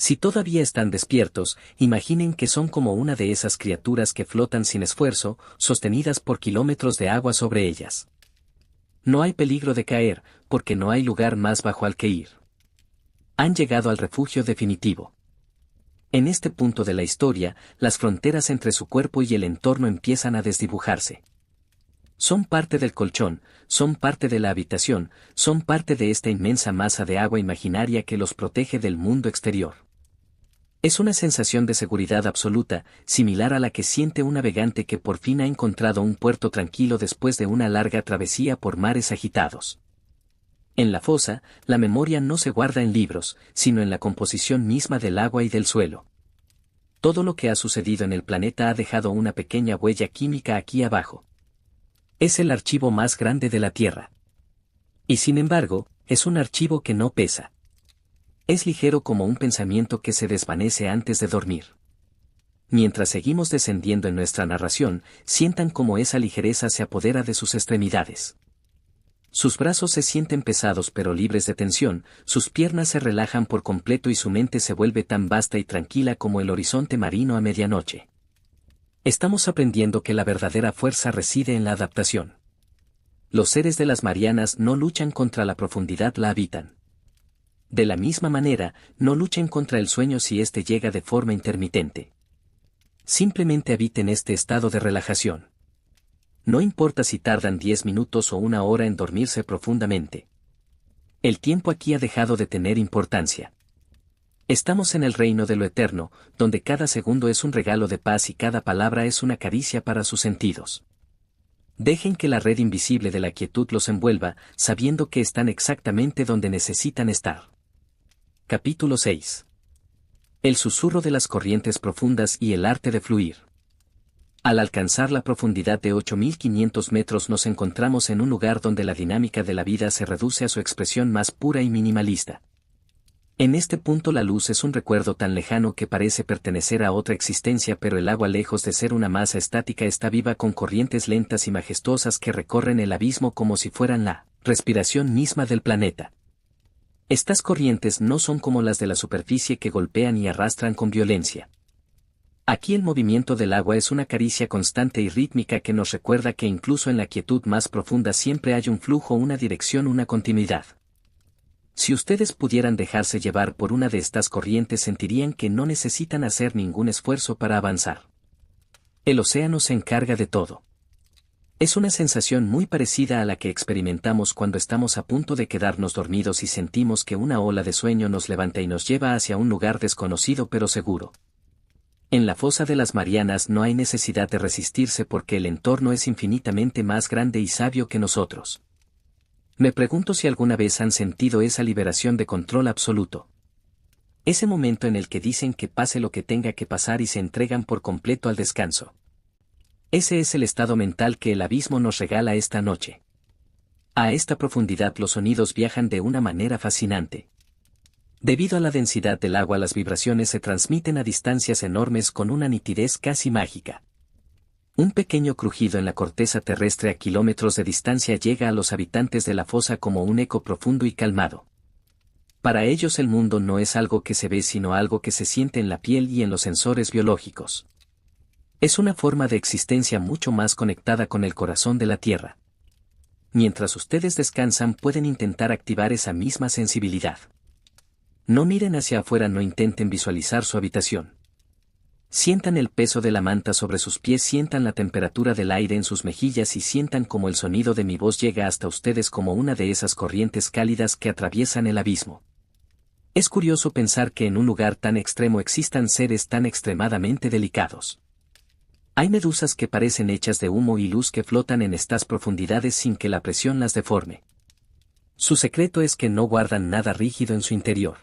Si todavía están despiertos, imaginen que son como una de esas criaturas que flotan sin esfuerzo, sostenidas por kilómetros de agua sobre ellas. No hay peligro de caer, porque no hay lugar más bajo al que ir. Han llegado al refugio definitivo. En este punto de la historia, las fronteras entre su cuerpo y el entorno empiezan a desdibujarse. Son parte del colchón, son parte de la habitación, son parte de esta inmensa masa de agua imaginaria que los protege del mundo exterior. Es una sensación de seguridad absoluta, similar a la que siente un navegante que por fin ha encontrado un puerto tranquilo después de una larga travesía por mares agitados. En la fosa, la memoria no se guarda en libros, sino en la composición misma del agua y del suelo. Todo lo que ha sucedido en el planeta ha dejado una pequeña huella química aquí abajo. Es el archivo más grande de la Tierra. Y sin embargo, es un archivo que no pesa. Es ligero como un pensamiento que se desvanece antes de dormir. Mientras seguimos descendiendo en nuestra narración, sientan cómo esa ligereza se apodera de sus extremidades. Sus brazos se sienten pesados pero libres de tensión, sus piernas se relajan por completo y su mente se vuelve tan vasta y tranquila como el horizonte marino a medianoche. Estamos aprendiendo que la verdadera fuerza reside en la adaptación. Los seres de las Marianas no luchan contra la profundidad, la habitan. De la misma manera, no luchen contra el sueño si éste llega de forma intermitente. Simplemente habiten este estado de relajación. No importa si tardan 10 minutos o una hora en dormirse profundamente. El tiempo aquí ha dejado de tener importancia. Estamos en el reino de lo eterno, donde cada segundo es un regalo de paz y cada palabra es una caricia para sus sentidos. Dejen que la red invisible de la quietud los envuelva, sabiendo que están exactamente donde necesitan estar. Capítulo 6. El susurro de las corrientes profundas y el arte de fluir. Al alcanzar la profundidad de 8.500 metros nos encontramos en un lugar donde la dinámica de la vida se reduce a su expresión más pura y minimalista. En este punto la luz es un recuerdo tan lejano que parece pertenecer a otra existencia, pero el agua, lejos de ser una masa estática, está viva con corrientes lentas y majestuosas que recorren el abismo como si fueran la respiración misma del planeta. Estas corrientes no son como las de la superficie que golpean y arrastran con violencia. Aquí el movimiento del agua es una caricia constante y rítmica que nos recuerda que incluso en la quietud más profunda siempre hay un flujo, una dirección, una continuidad. Si ustedes pudieran dejarse llevar por una de estas corrientes, sentirían que no necesitan hacer ningún esfuerzo para avanzar. El océano se encarga de todo. Es una sensación muy parecida a la que experimentamos cuando estamos a punto de quedarnos dormidos y sentimos que una ola de sueño nos levanta y nos lleva hacia un lugar desconocido pero seguro. En la fosa de las Marianas no hay necesidad de resistirse porque el entorno es infinitamente más grande y sabio que nosotros. Me pregunto si alguna vez han sentido esa liberación de control absoluto. Ese momento en el que dicen que pase lo que tenga que pasar y se entregan por completo al descanso. Ese es el estado mental que el abismo nos regala esta noche. A esta profundidad los sonidos viajan de una manera fascinante. Debido a la densidad del agua, las vibraciones se transmiten a distancias enormes con una nitidez casi mágica. Un pequeño crujido en la corteza terrestre a kilómetros de distancia llega a los habitantes de la fosa como un eco profundo y calmado. Para ellos el mundo no es algo que se ve, sino algo que se siente en la piel y en los sensores biológicos. Es una forma de existencia mucho más conectada con el corazón de la Tierra. Mientras ustedes descansan, pueden intentar activar esa misma sensibilidad. No miren hacia afuera, no intenten visualizar su habitación. Sientan el peso de la manta sobre sus pies, sientan la temperatura del aire en sus mejillas y sientan cómo el sonido de mi voz llega hasta ustedes como una de esas corrientes cálidas que atraviesan el abismo. Es curioso pensar que en un lugar tan extremo existan seres tan extremadamente delicados. Hay medusas que parecen hechas de humo y luz que flotan en estas profundidades sin que la presión las deforme. Su secreto es que no guardan nada rígido en su interior.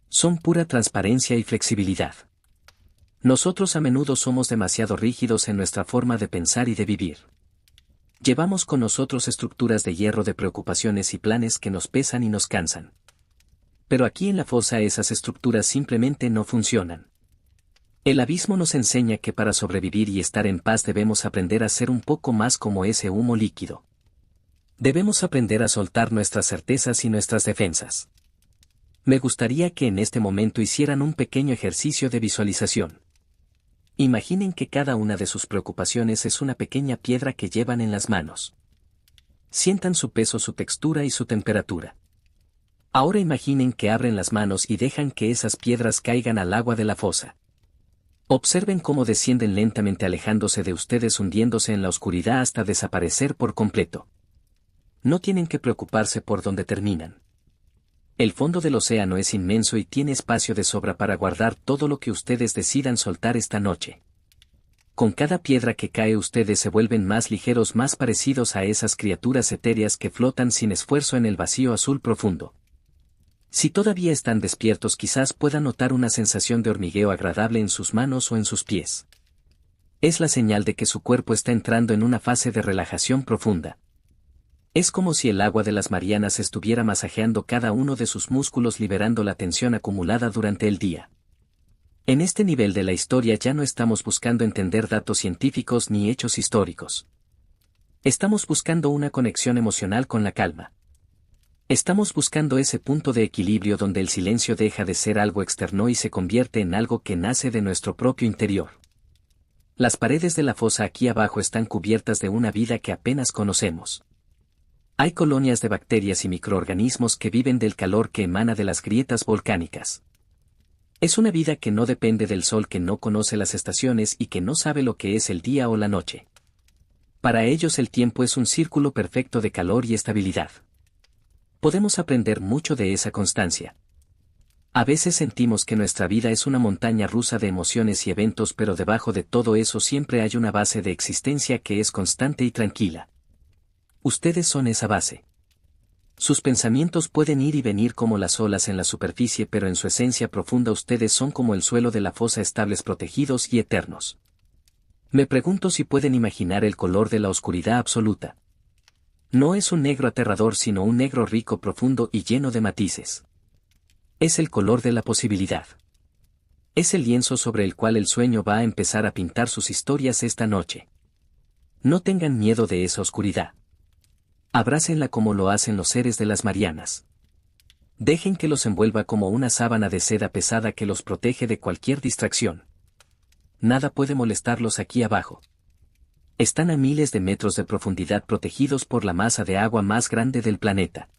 Son pura transparencia y flexibilidad. Nosotros a menudo somos demasiado rígidos en nuestra forma de pensar y de vivir. Llevamos con nosotros estructuras de hierro de preocupaciones y planes que nos pesan y nos cansan. Pero aquí en la fosa esas estructuras simplemente no funcionan. El abismo nos enseña que para sobrevivir y estar en paz debemos aprender a ser un poco más como ese humo líquido. Debemos aprender a soltar nuestras certezas y nuestras defensas. Me gustaría que en este momento hicieran un pequeño ejercicio de visualización. Imaginen que cada una de sus preocupaciones es una pequeña piedra que llevan en las manos. Sientan su peso, su textura y su temperatura. Ahora imaginen que abren las manos y dejan que esas piedras caigan al agua de la fosa. Observen cómo descienden lentamente, alejándose de ustedes, hundiéndose en la oscuridad hasta desaparecer por completo. No tienen que preocuparse por dónde terminan. El fondo del océano es inmenso y tiene espacio de sobra para guardar todo lo que ustedes decidan soltar esta noche. Con cada piedra que cae ustedes se vuelven más ligeros, más parecidos a esas criaturas etéreas que flotan sin esfuerzo en el vacío azul profundo. Si todavía están despiertos, quizás puedan notar una sensación de hormigueo agradable en sus manos o en sus pies. Es la señal de que su cuerpo está entrando en una fase de relajación profunda. Es como si el agua de las Marianas estuviera masajeando cada uno de sus músculos, liberando la tensión acumulada durante el día. En este nivel de la historia ya no estamos buscando entender datos científicos ni hechos históricos. Estamos buscando una conexión emocional con la calma. Estamos buscando ese punto de equilibrio donde el silencio deja de ser algo externo y se convierte en algo que nace de nuestro propio interior. Las paredes de la fosa aquí abajo están cubiertas de una vida que apenas conocemos. Hay colonias de bacterias y microorganismos que viven del calor que emana de las grietas volcánicas. Es una vida que no depende del sol, que no conoce las estaciones y que no sabe lo que es el día o la noche. Para ellos el tiempo es un círculo perfecto de calor y estabilidad. Podemos aprender mucho de esa constancia. A veces sentimos que nuestra vida es una montaña rusa de emociones y eventos, pero debajo de todo eso siempre hay una base de existencia que es constante y tranquila. Ustedes son esa base. Sus pensamientos pueden ir y venir como las olas en la superficie, pero en su esencia profunda ustedes son como el suelo de la fosa, estables, protegidos y eternos. Me pregunto si pueden imaginar el color de la oscuridad absoluta. No es un negro aterrador, sino un negro rico, profundo y lleno de matices. Es el color de la posibilidad. Es el lienzo sobre el cual el sueño va a empezar a pintar sus historias esta noche. No tengan miedo de esa oscuridad. Abrácenla como lo hacen los seres de las Marianas. Dejen que los envuelva como una sábana de seda pesada que los protege de cualquier distracción. Nada puede molestarlos aquí abajo. Están a miles de metros de profundidad, protegidos por la masa de agua más grande del planeta.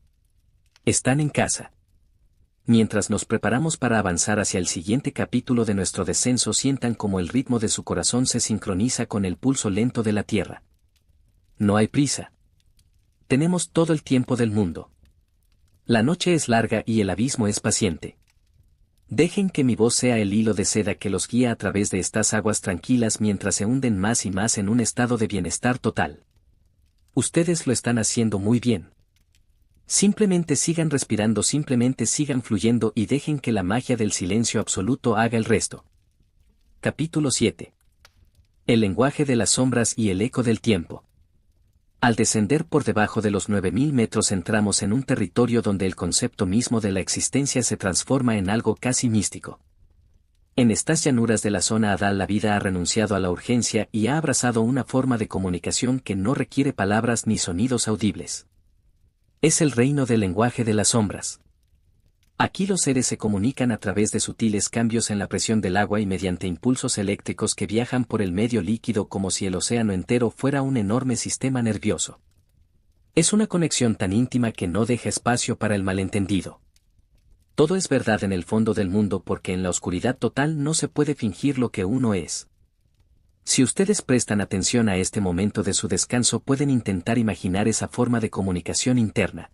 Están en casa. Mientras nos preparamos para avanzar hacia el siguiente capítulo de nuestro descenso, sientan como el ritmo de su corazón se sincroniza con el pulso lento de la Tierra. No hay prisa. Tenemos todo el tiempo del mundo. La noche es larga y el abismo es paciente. Dejen que mi voz sea el hilo de seda que los guía a través de estas aguas tranquilas mientras se hunden más y más en un estado de bienestar total. Ustedes lo están haciendo muy bien. Simplemente sigan respirando, simplemente sigan fluyendo y dejen que la magia del silencio absoluto haga el resto. Capítulo 7. El lenguaje de las sombras y el eco del tiempo. Al descender por debajo de los 9000 metros entramos en un territorio donde el concepto mismo de la existencia se transforma en algo casi místico. En estas llanuras de la zona Adal la vida ha renunciado a la urgencia y ha abrazado una forma de comunicación que no requiere palabras ni sonidos audibles. Es el reino del lenguaje de las sombras. Aquí los seres se comunican a través de sutiles cambios en la presión del agua y mediante impulsos eléctricos que viajan por el medio líquido como si el océano entero fuera un enorme sistema nervioso. Es una conexión tan íntima que no deja espacio para el malentendido. Todo es verdad en el fondo del mundo, porque en la oscuridad total no se puede fingir lo que uno es. Si ustedes prestan atención a este momento de su descanso, pueden intentar imaginar esa forma de comunicación interna.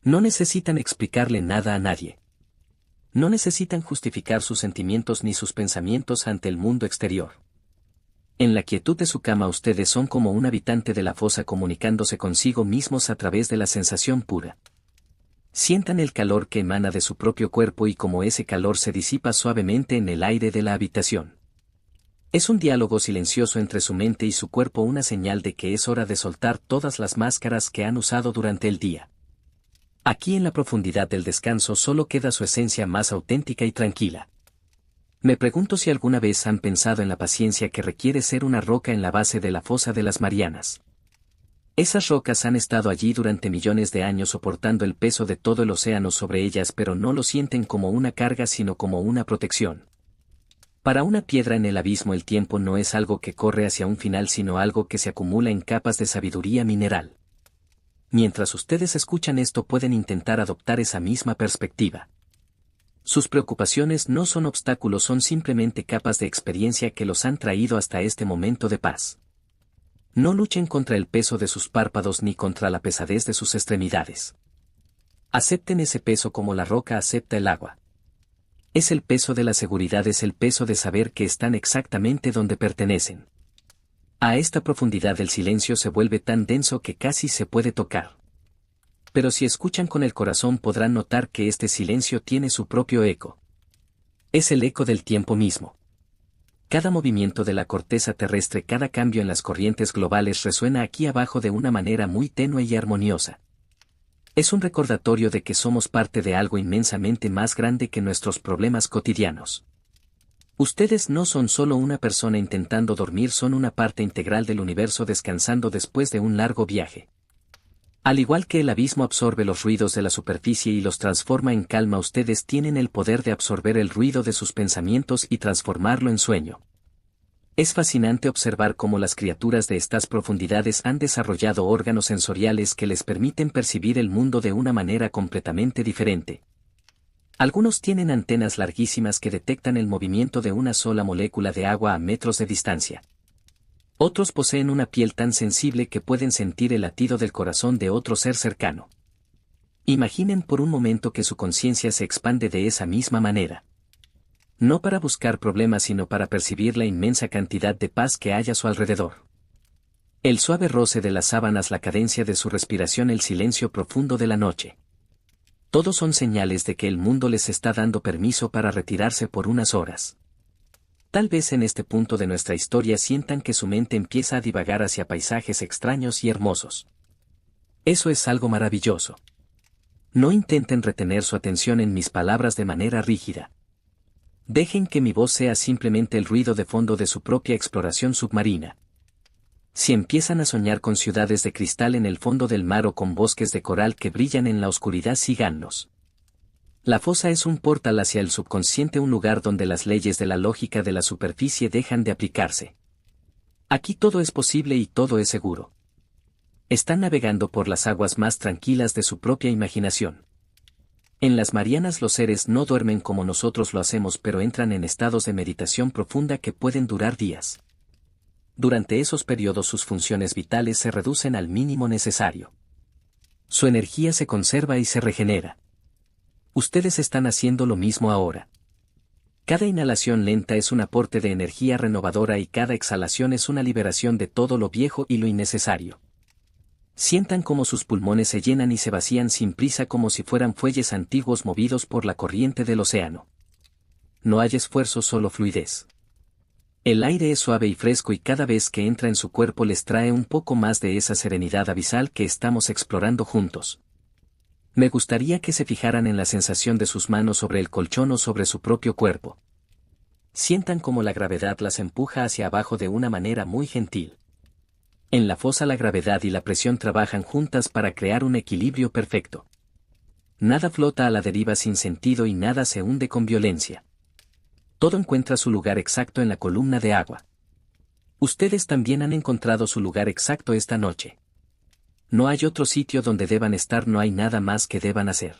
No necesitan explicarle nada a nadie. No necesitan justificar sus sentimientos ni sus pensamientos ante el mundo exterior. En la quietud de su cama ustedes son como un habitante de la fosa comunicándose consigo mismos a través de la sensación pura. Sientan el calor que emana de su propio cuerpo y cómo ese calor se disipa suavemente en el aire de la habitación. Es un diálogo silencioso entre su mente y su cuerpo, una señal de que es hora de soltar todas las máscaras que han usado durante el día. Aquí en la profundidad del descanso solo queda su esencia más auténtica y tranquila. Me pregunto si alguna vez han pensado en la paciencia que requiere ser una roca en la base de la fosa de las Marianas. Esas rocas han estado allí durante millones de años soportando el peso de todo el océano sobre ellas, pero no lo sienten como una carga sino como una protección. Para una piedra en el abismo el tiempo no es algo que corre hacia un final sino algo que se acumula en capas de sabiduría mineral. Mientras ustedes escuchan esto pueden intentar adoptar esa misma perspectiva. Sus preocupaciones no son obstáculos, son simplemente capas de experiencia que los han traído hasta este momento de paz. No luchen contra el peso de sus párpados ni contra la pesadez de sus extremidades. Acepten ese peso como la roca acepta el agua. Es el peso de la seguridad, es el peso de saber que están exactamente donde pertenecen. A esta profundidad el silencio se vuelve tan denso que casi se puede tocar. Pero si escuchan con el corazón podrán notar que este silencio tiene su propio eco. Es el eco del tiempo mismo. Cada movimiento de la corteza terrestre, cada cambio en las corrientes globales resuena aquí abajo de una manera muy tenue y armoniosa. Es un recordatorio de que somos parte de algo inmensamente más grande que nuestros problemas cotidianos. Ustedes no son solo una persona intentando dormir, son una parte integral del universo descansando después de un largo viaje. Al igual que el abismo absorbe los ruidos de la superficie y los transforma en calma, ustedes tienen el poder de absorber el ruido de sus pensamientos y transformarlo en sueño. Es fascinante observar cómo las criaturas de estas profundidades han desarrollado órganos sensoriales que les permiten percibir el mundo de una manera completamente diferente. Algunos tienen antenas larguísimas que detectan el movimiento de una sola molécula de agua a metros de distancia. Otros poseen una piel tan sensible que pueden sentir el latido del corazón de otro ser cercano. Imaginen por un momento que su conciencia se expande de esa misma manera. No para buscar problemas, sino para percibir la inmensa cantidad de paz que hay a su alrededor. El suave roce de las sábanas, la cadencia de su respiración, el silencio profundo de la noche. Todos son señales de que el mundo les está dando permiso para retirarse por unas horas. Tal vez en este punto de nuestra historia sientan que su mente empieza a divagar hacia paisajes extraños y hermosos. Eso es algo maravilloso. No intenten retener su atención en mis palabras de manera rígida. Dejen que mi voz sea simplemente el ruido de fondo de su propia exploración submarina. Si empiezan a soñar con ciudades de cristal en el fondo del mar o con bosques de coral que brillan en la oscuridad, síganlos. La fosa es un portal hacia el subconsciente, un lugar donde las leyes de la lógica de la superficie dejan de aplicarse. Aquí todo es posible y todo es seguro. Están navegando por las aguas más tranquilas de su propia imaginación. En las Marianas los seres no duermen como nosotros lo hacemos, pero entran en estados de meditación profunda que pueden durar días. Durante esos periodos sus funciones vitales se reducen al mínimo necesario. Su energía se conserva y se regenera. Ustedes están haciendo lo mismo ahora. Cada inhalación lenta es un aporte de energía renovadora y cada exhalación es una liberación de todo lo viejo y lo innecesario. Sientan cómo sus pulmones se llenan y se vacían sin prisa, como si fueran fuelles antiguos movidos por la corriente del océano. No hay esfuerzo, solo fluidez. El aire es suave y fresco y cada vez que entra en su cuerpo les trae un poco más de esa serenidad abisal que estamos explorando juntos. Me gustaría que se fijaran en la sensación de sus manos sobre el colchón o sobre su propio cuerpo. Sientan cómo la gravedad las empuja hacia abajo de una manera muy gentil. En la fosa la gravedad y la presión trabajan juntas para crear un equilibrio perfecto. Nada flota a la deriva sin sentido y nada se hunde con violencia. Todo encuentra su lugar exacto en la columna de agua. Ustedes también han encontrado su lugar exacto esta noche. No hay otro sitio donde deban estar, no hay nada más que deban hacer.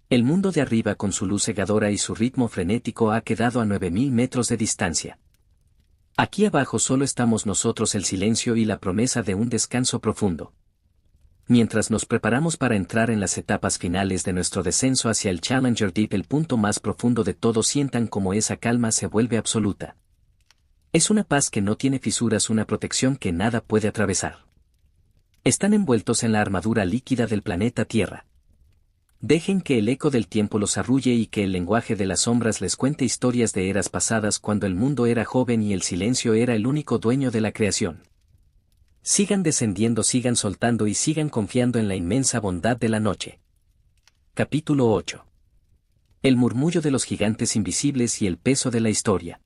El mundo de arriba con su luz cegadora y su ritmo frenético ha quedado a 9000 metros de distancia. Aquí abajo solo estamos nosotros, el silencio y la promesa de un descanso profundo. Mientras nos preparamos para entrar en las etapas finales de nuestro descenso hacia el Challenger Deep, el punto más profundo de todo, sientan cómo esa calma se vuelve absoluta. Es una paz que no tiene fisuras, una protección que nada puede atravesar. Están envueltos en la armadura líquida del planeta Tierra. Dejen que el eco del tiempo los arrulle y que el lenguaje de las sombras les cuente historias de eras pasadas, cuando el mundo era joven y el silencio era el único dueño de la creación. Sigan descendiendo, sigan soltando y sigan confiando en la inmensa bondad de la noche. Capítulo 8. El murmullo de los gigantes invisibles y el peso de la historia.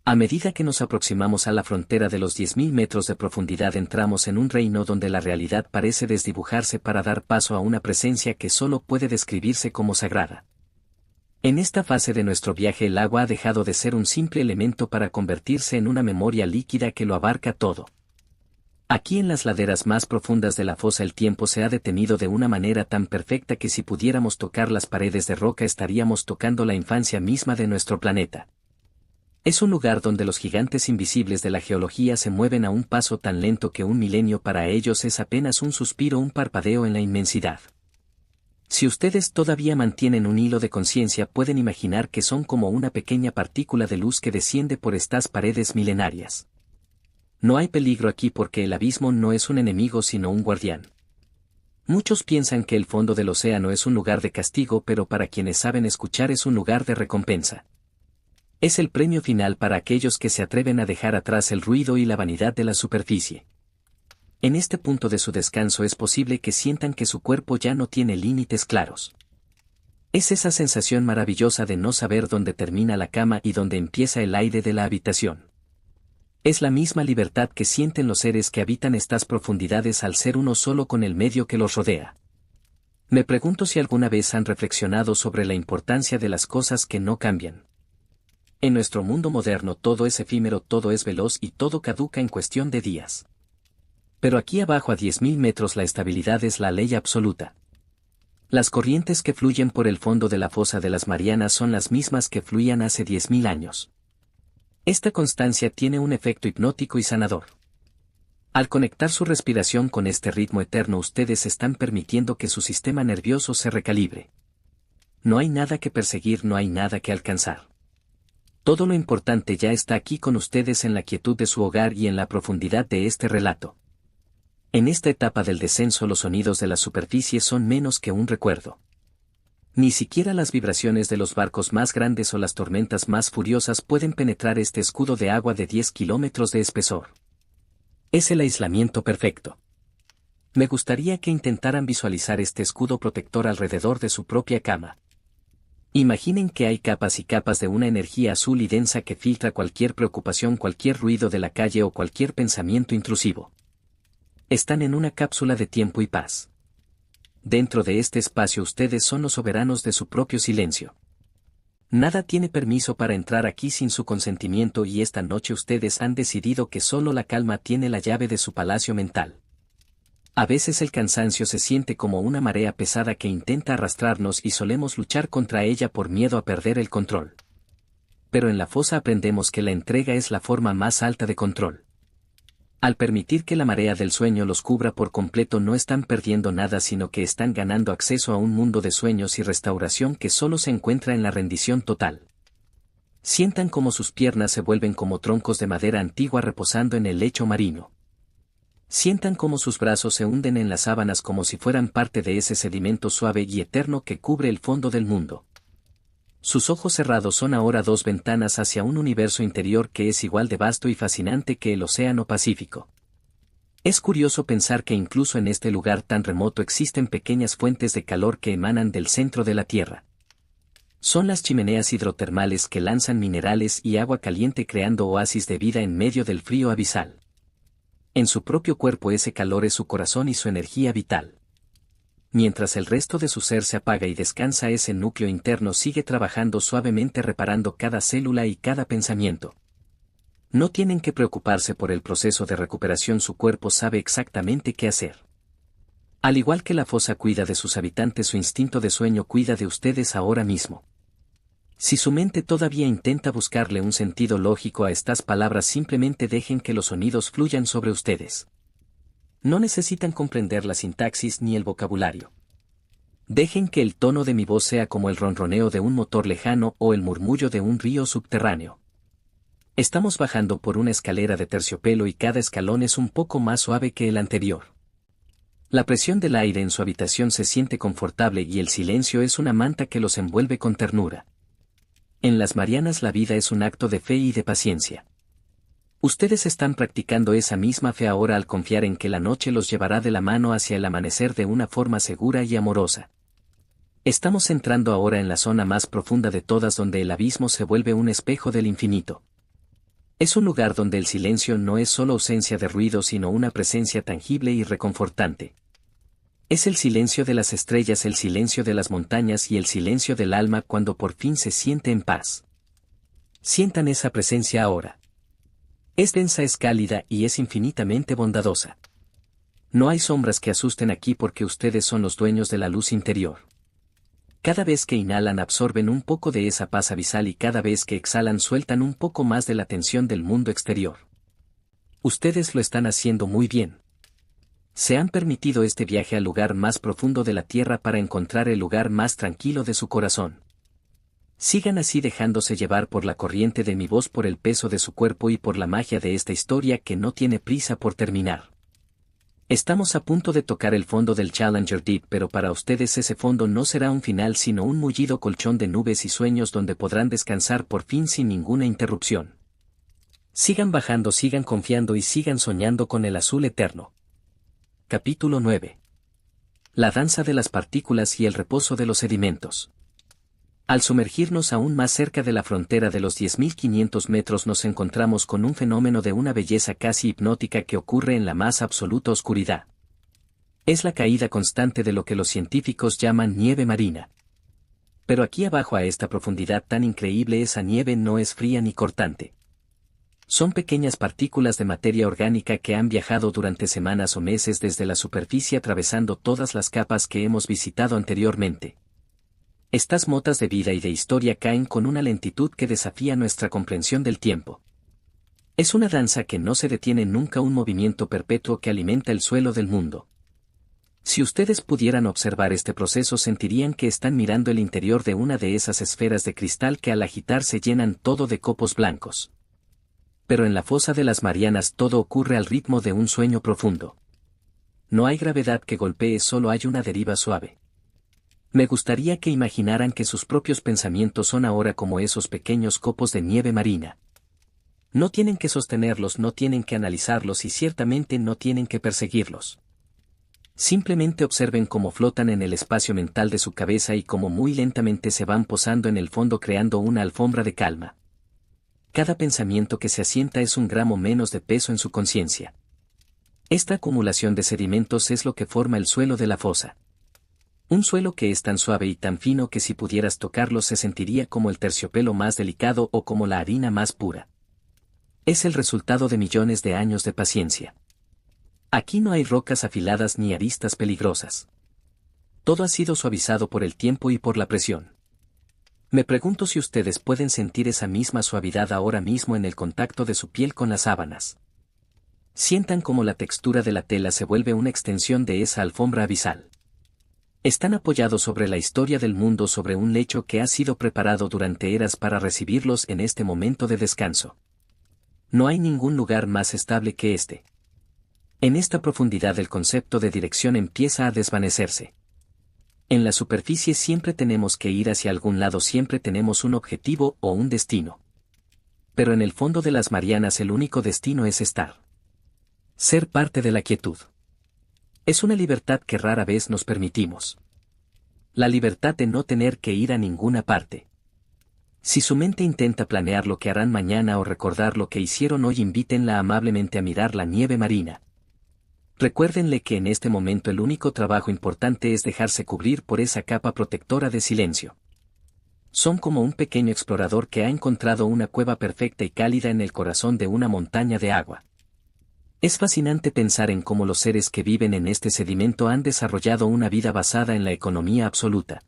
A medida que nos aproximamos a la frontera de los 10.000 metros de profundidad, entramos en un reino donde la realidad parece desdibujarse para dar paso a una presencia que solo puede describirse como sagrada. En esta fase de nuestro viaje, el agua ha dejado de ser un simple elemento para convertirse en una memoria líquida que lo abarca todo. Aquí en las laderas más profundas de la fosa el tiempo se ha detenido de una manera tan perfecta que si pudiéramos tocar las paredes de roca estaríamos tocando la infancia misma de nuestro planeta. Es un lugar donde los gigantes invisibles de la geología se mueven a un paso tan lento que un milenio para ellos es apenas un suspiro, un parpadeo en la inmensidad. Si ustedes todavía mantienen un hilo de conciencia, pueden imaginar que son como una pequeña partícula de luz que desciende por estas paredes milenarias. No hay peligro aquí porque el abismo no es un enemigo sino un guardián. Muchos piensan que el fondo del océano es un lugar de castigo, pero para quienes saben escuchar es un lugar de recompensa. Es el premio final para aquellos que se atreven a dejar atrás el ruido y la vanidad de la superficie. En este punto de su descanso es posible que sientan que su cuerpo ya no tiene límites claros. Es esa sensación maravillosa de no saber dónde termina la cama y dónde empieza el aire de la habitación. Es la misma libertad que sienten los seres que habitan estas profundidades al ser uno solo con el medio que los rodea. Me pregunto si alguna vez han reflexionado sobre la importancia de las cosas que no cambian. En nuestro mundo moderno todo es efímero, todo es veloz y todo caduca en cuestión de días. Pero aquí abajo a 10.000 metros la estabilidad es la ley absoluta. Las corrientes que fluyen por el fondo de la fosa de las Marianas son las mismas que fluían hace 10.000 años. Esta constancia tiene un efecto hipnótico y sanador. Al conectar su respiración con este ritmo eterno, ustedes están permitiendo que su sistema nervioso se recalibre. No hay nada que perseguir, no hay nada que alcanzar. Todo lo importante ya está aquí con ustedes en la quietud de su hogar y en la profundidad de este relato. En esta etapa del descenso los sonidos de la superficie son menos que un recuerdo. Ni siquiera las vibraciones de los barcos más grandes o las tormentas más furiosas pueden penetrar este escudo de agua de 10 kilómetros de espesor. Es el aislamiento perfecto. Me gustaría que intentaran visualizar este escudo protector alrededor de su propia cama. Imaginen que hay capas y capas de una energía azul y densa que filtra cualquier preocupación, cualquier ruido de la calle o cualquier pensamiento intrusivo. Están en una cápsula de tiempo y paz. Dentro de este espacio ustedes son los soberanos de su propio silencio. Nada tiene permiso para entrar aquí sin su consentimiento y esta noche ustedes han decidido que solo la calma tiene la llave de su palacio mental. A veces el cansancio se siente como una marea pesada que intenta arrastrarnos y solemos luchar contra ella por miedo a perder el control. Pero en la fosa aprendemos que la entrega es la forma más alta de control. Al permitir que la marea del sueño los cubra por completo no están perdiendo nada sino que están ganando acceso a un mundo de sueños y restauración que solo se encuentra en la rendición total. Sientan como sus piernas se vuelven como troncos de madera antigua reposando en el lecho marino. Sientan como sus brazos se hunden en las sábanas como si fueran parte de ese sedimento suave y eterno que cubre el fondo del mundo. Sus ojos cerrados son ahora dos ventanas hacia un universo interior que es igual de vasto y fascinante que el Océano Pacífico. Es curioso pensar que incluso en este lugar tan remoto existen pequeñas fuentes de calor que emanan del centro de la Tierra. Son las chimeneas hidrotermales que lanzan minerales y agua caliente creando oasis de vida en medio del frío abisal. En su propio cuerpo ese calor es su corazón y su energía vital. Mientras el resto de su ser se apaga y descansa, ese núcleo interno sigue trabajando suavemente reparando cada célula y cada pensamiento. No tienen que preocuparse por el proceso de recuperación, su cuerpo sabe exactamente qué hacer. Al igual que la fosa cuida de sus habitantes, su instinto de sueño cuida de ustedes ahora mismo. Si su mente todavía intenta buscarle un sentido lógico a estas palabras, simplemente dejen que los sonidos fluyan sobre ustedes. No necesitan comprender la sintaxis ni el vocabulario. Dejen que el tono de mi voz sea como el ronroneo de un motor lejano o el murmullo de un río subterráneo. Estamos bajando por una escalera de terciopelo y cada escalón es un poco más suave que el anterior. La presión del aire en su habitación se siente confortable y el silencio es una manta que los envuelve con ternura. En las Marianas la vida es un acto de fe y de paciencia. Ustedes están practicando esa misma fe ahora al confiar en que la noche los llevará de la mano hacia el amanecer de una forma segura y amorosa. Estamos entrando ahora en la zona más profunda de todas, donde el abismo se vuelve un espejo del infinito. Es un lugar donde el silencio no es solo ausencia de ruido sino una presencia tangible y reconfortante. Es el silencio de las estrellas, el silencio de las montañas y el silencio del alma cuando por fin se siente en paz. Sientan esa presencia ahora. Es densa, es cálida y es infinitamente bondadosa. No hay sombras que asusten aquí porque ustedes son los dueños de la luz interior. Cada vez que inhalan absorben un poco de esa paz abisal y cada vez que exhalan sueltan un poco más de la tensión del mundo exterior. Ustedes lo están haciendo muy bien. Se han permitido este viaje al lugar más profundo de la Tierra para encontrar el lugar más tranquilo de su corazón. Sigan así dejándose llevar por la corriente de mi voz, por el peso de su cuerpo y por la magia de esta historia que no tiene prisa por terminar. Estamos a punto de tocar el fondo del Challenger Deep, pero para ustedes ese fondo no será un final sino un mullido colchón de nubes y sueños donde podrán descansar por fin sin ninguna interrupción. Sigan bajando, sigan confiando y sigan soñando con el azul eterno. Capítulo 9. La danza de las partículas y el reposo de los sedimentos. Al sumergirnos aún más cerca de la frontera de los 10.500 metros nos encontramos con un fenómeno de una belleza casi hipnótica que ocurre en la más absoluta oscuridad. Es la caída constante de lo que los científicos llaman nieve marina. Pero aquí abajo a esta profundidad tan increíble esa nieve no es fría ni cortante. Son pequeñas partículas de materia orgánica que han viajado durante semanas o meses desde la superficie atravesando todas las capas que hemos visitado anteriormente. Estas motas de vida y de historia caen con una lentitud que desafía nuestra comprensión del tiempo. Es una danza que no se detiene nunca, un movimiento perpetuo que alimenta el suelo del mundo. Si ustedes pudieran observar este proceso sentirían que están mirando el interior de una de esas esferas de cristal que al agitarse llenan todo de copos blancos. Pero en la fosa de las Marianas todo ocurre al ritmo de un sueño profundo. No hay gravedad que golpee, solo hay una deriva suave. Me gustaría que imaginaran que sus propios pensamientos son ahora como esos pequeños copos de nieve marina. No tienen que sostenerlos, no tienen que analizarlos y ciertamente no tienen que perseguirlos. Simplemente observen cómo flotan en el espacio mental de su cabeza y cómo muy lentamente se van posando en el fondo creando una alfombra de calma. Cada pensamiento que se asienta es un gramo menos de peso en su conciencia. Esta acumulación de sedimentos es lo que forma el suelo de la fosa. Un suelo que es tan suave y tan fino que si pudieras tocarlo se sentiría como el terciopelo más delicado o como la harina más pura. Es el resultado de millones de años de paciencia. Aquí no hay rocas afiladas ni aristas peligrosas. Todo ha sido suavizado por el tiempo y por la presión. Me pregunto si ustedes pueden sentir esa misma suavidad ahora mismo en el contacto de su piel con las sábanas. Sientan cómo la textura de la tela se vuelve una extensión de esa alfombra abisal. Están apoyados sobre la historia del mundo, sobre un lecho que ha sido preparado durante eras para recibirlos en este momento de descanso. No hay ningún lugar más estable que este. En esta profundidad el concepto de dirección empieza a desvanecerse. En la superficie siempre tenemos que ir hacia algún lado, siempre tenemos un objetivo o un destino. Pero en el fondo de las Marianas el único destino es estar. Ser parte de la quietud. Es una libertad que rara vez nos permitimos. La libertad de no tener que ir a ninguna parte. Si su mente intenta planear lo que harán mañana o recordar lo que hicieron hoy, invítenla amablemente a mirar la nieve marina. Recuérdenle que en este momento el único trabajo importante es dejarse cubrir por esa capa protectora de silencio. Son como un pequeño explorador que ha encontrado una cueva perfecta y cálida en el corazón de una montaña de agua. Es fascinante pensar en cómo los seres que viven en este sedimento han desarrollado una vida basada en la economía absoluta.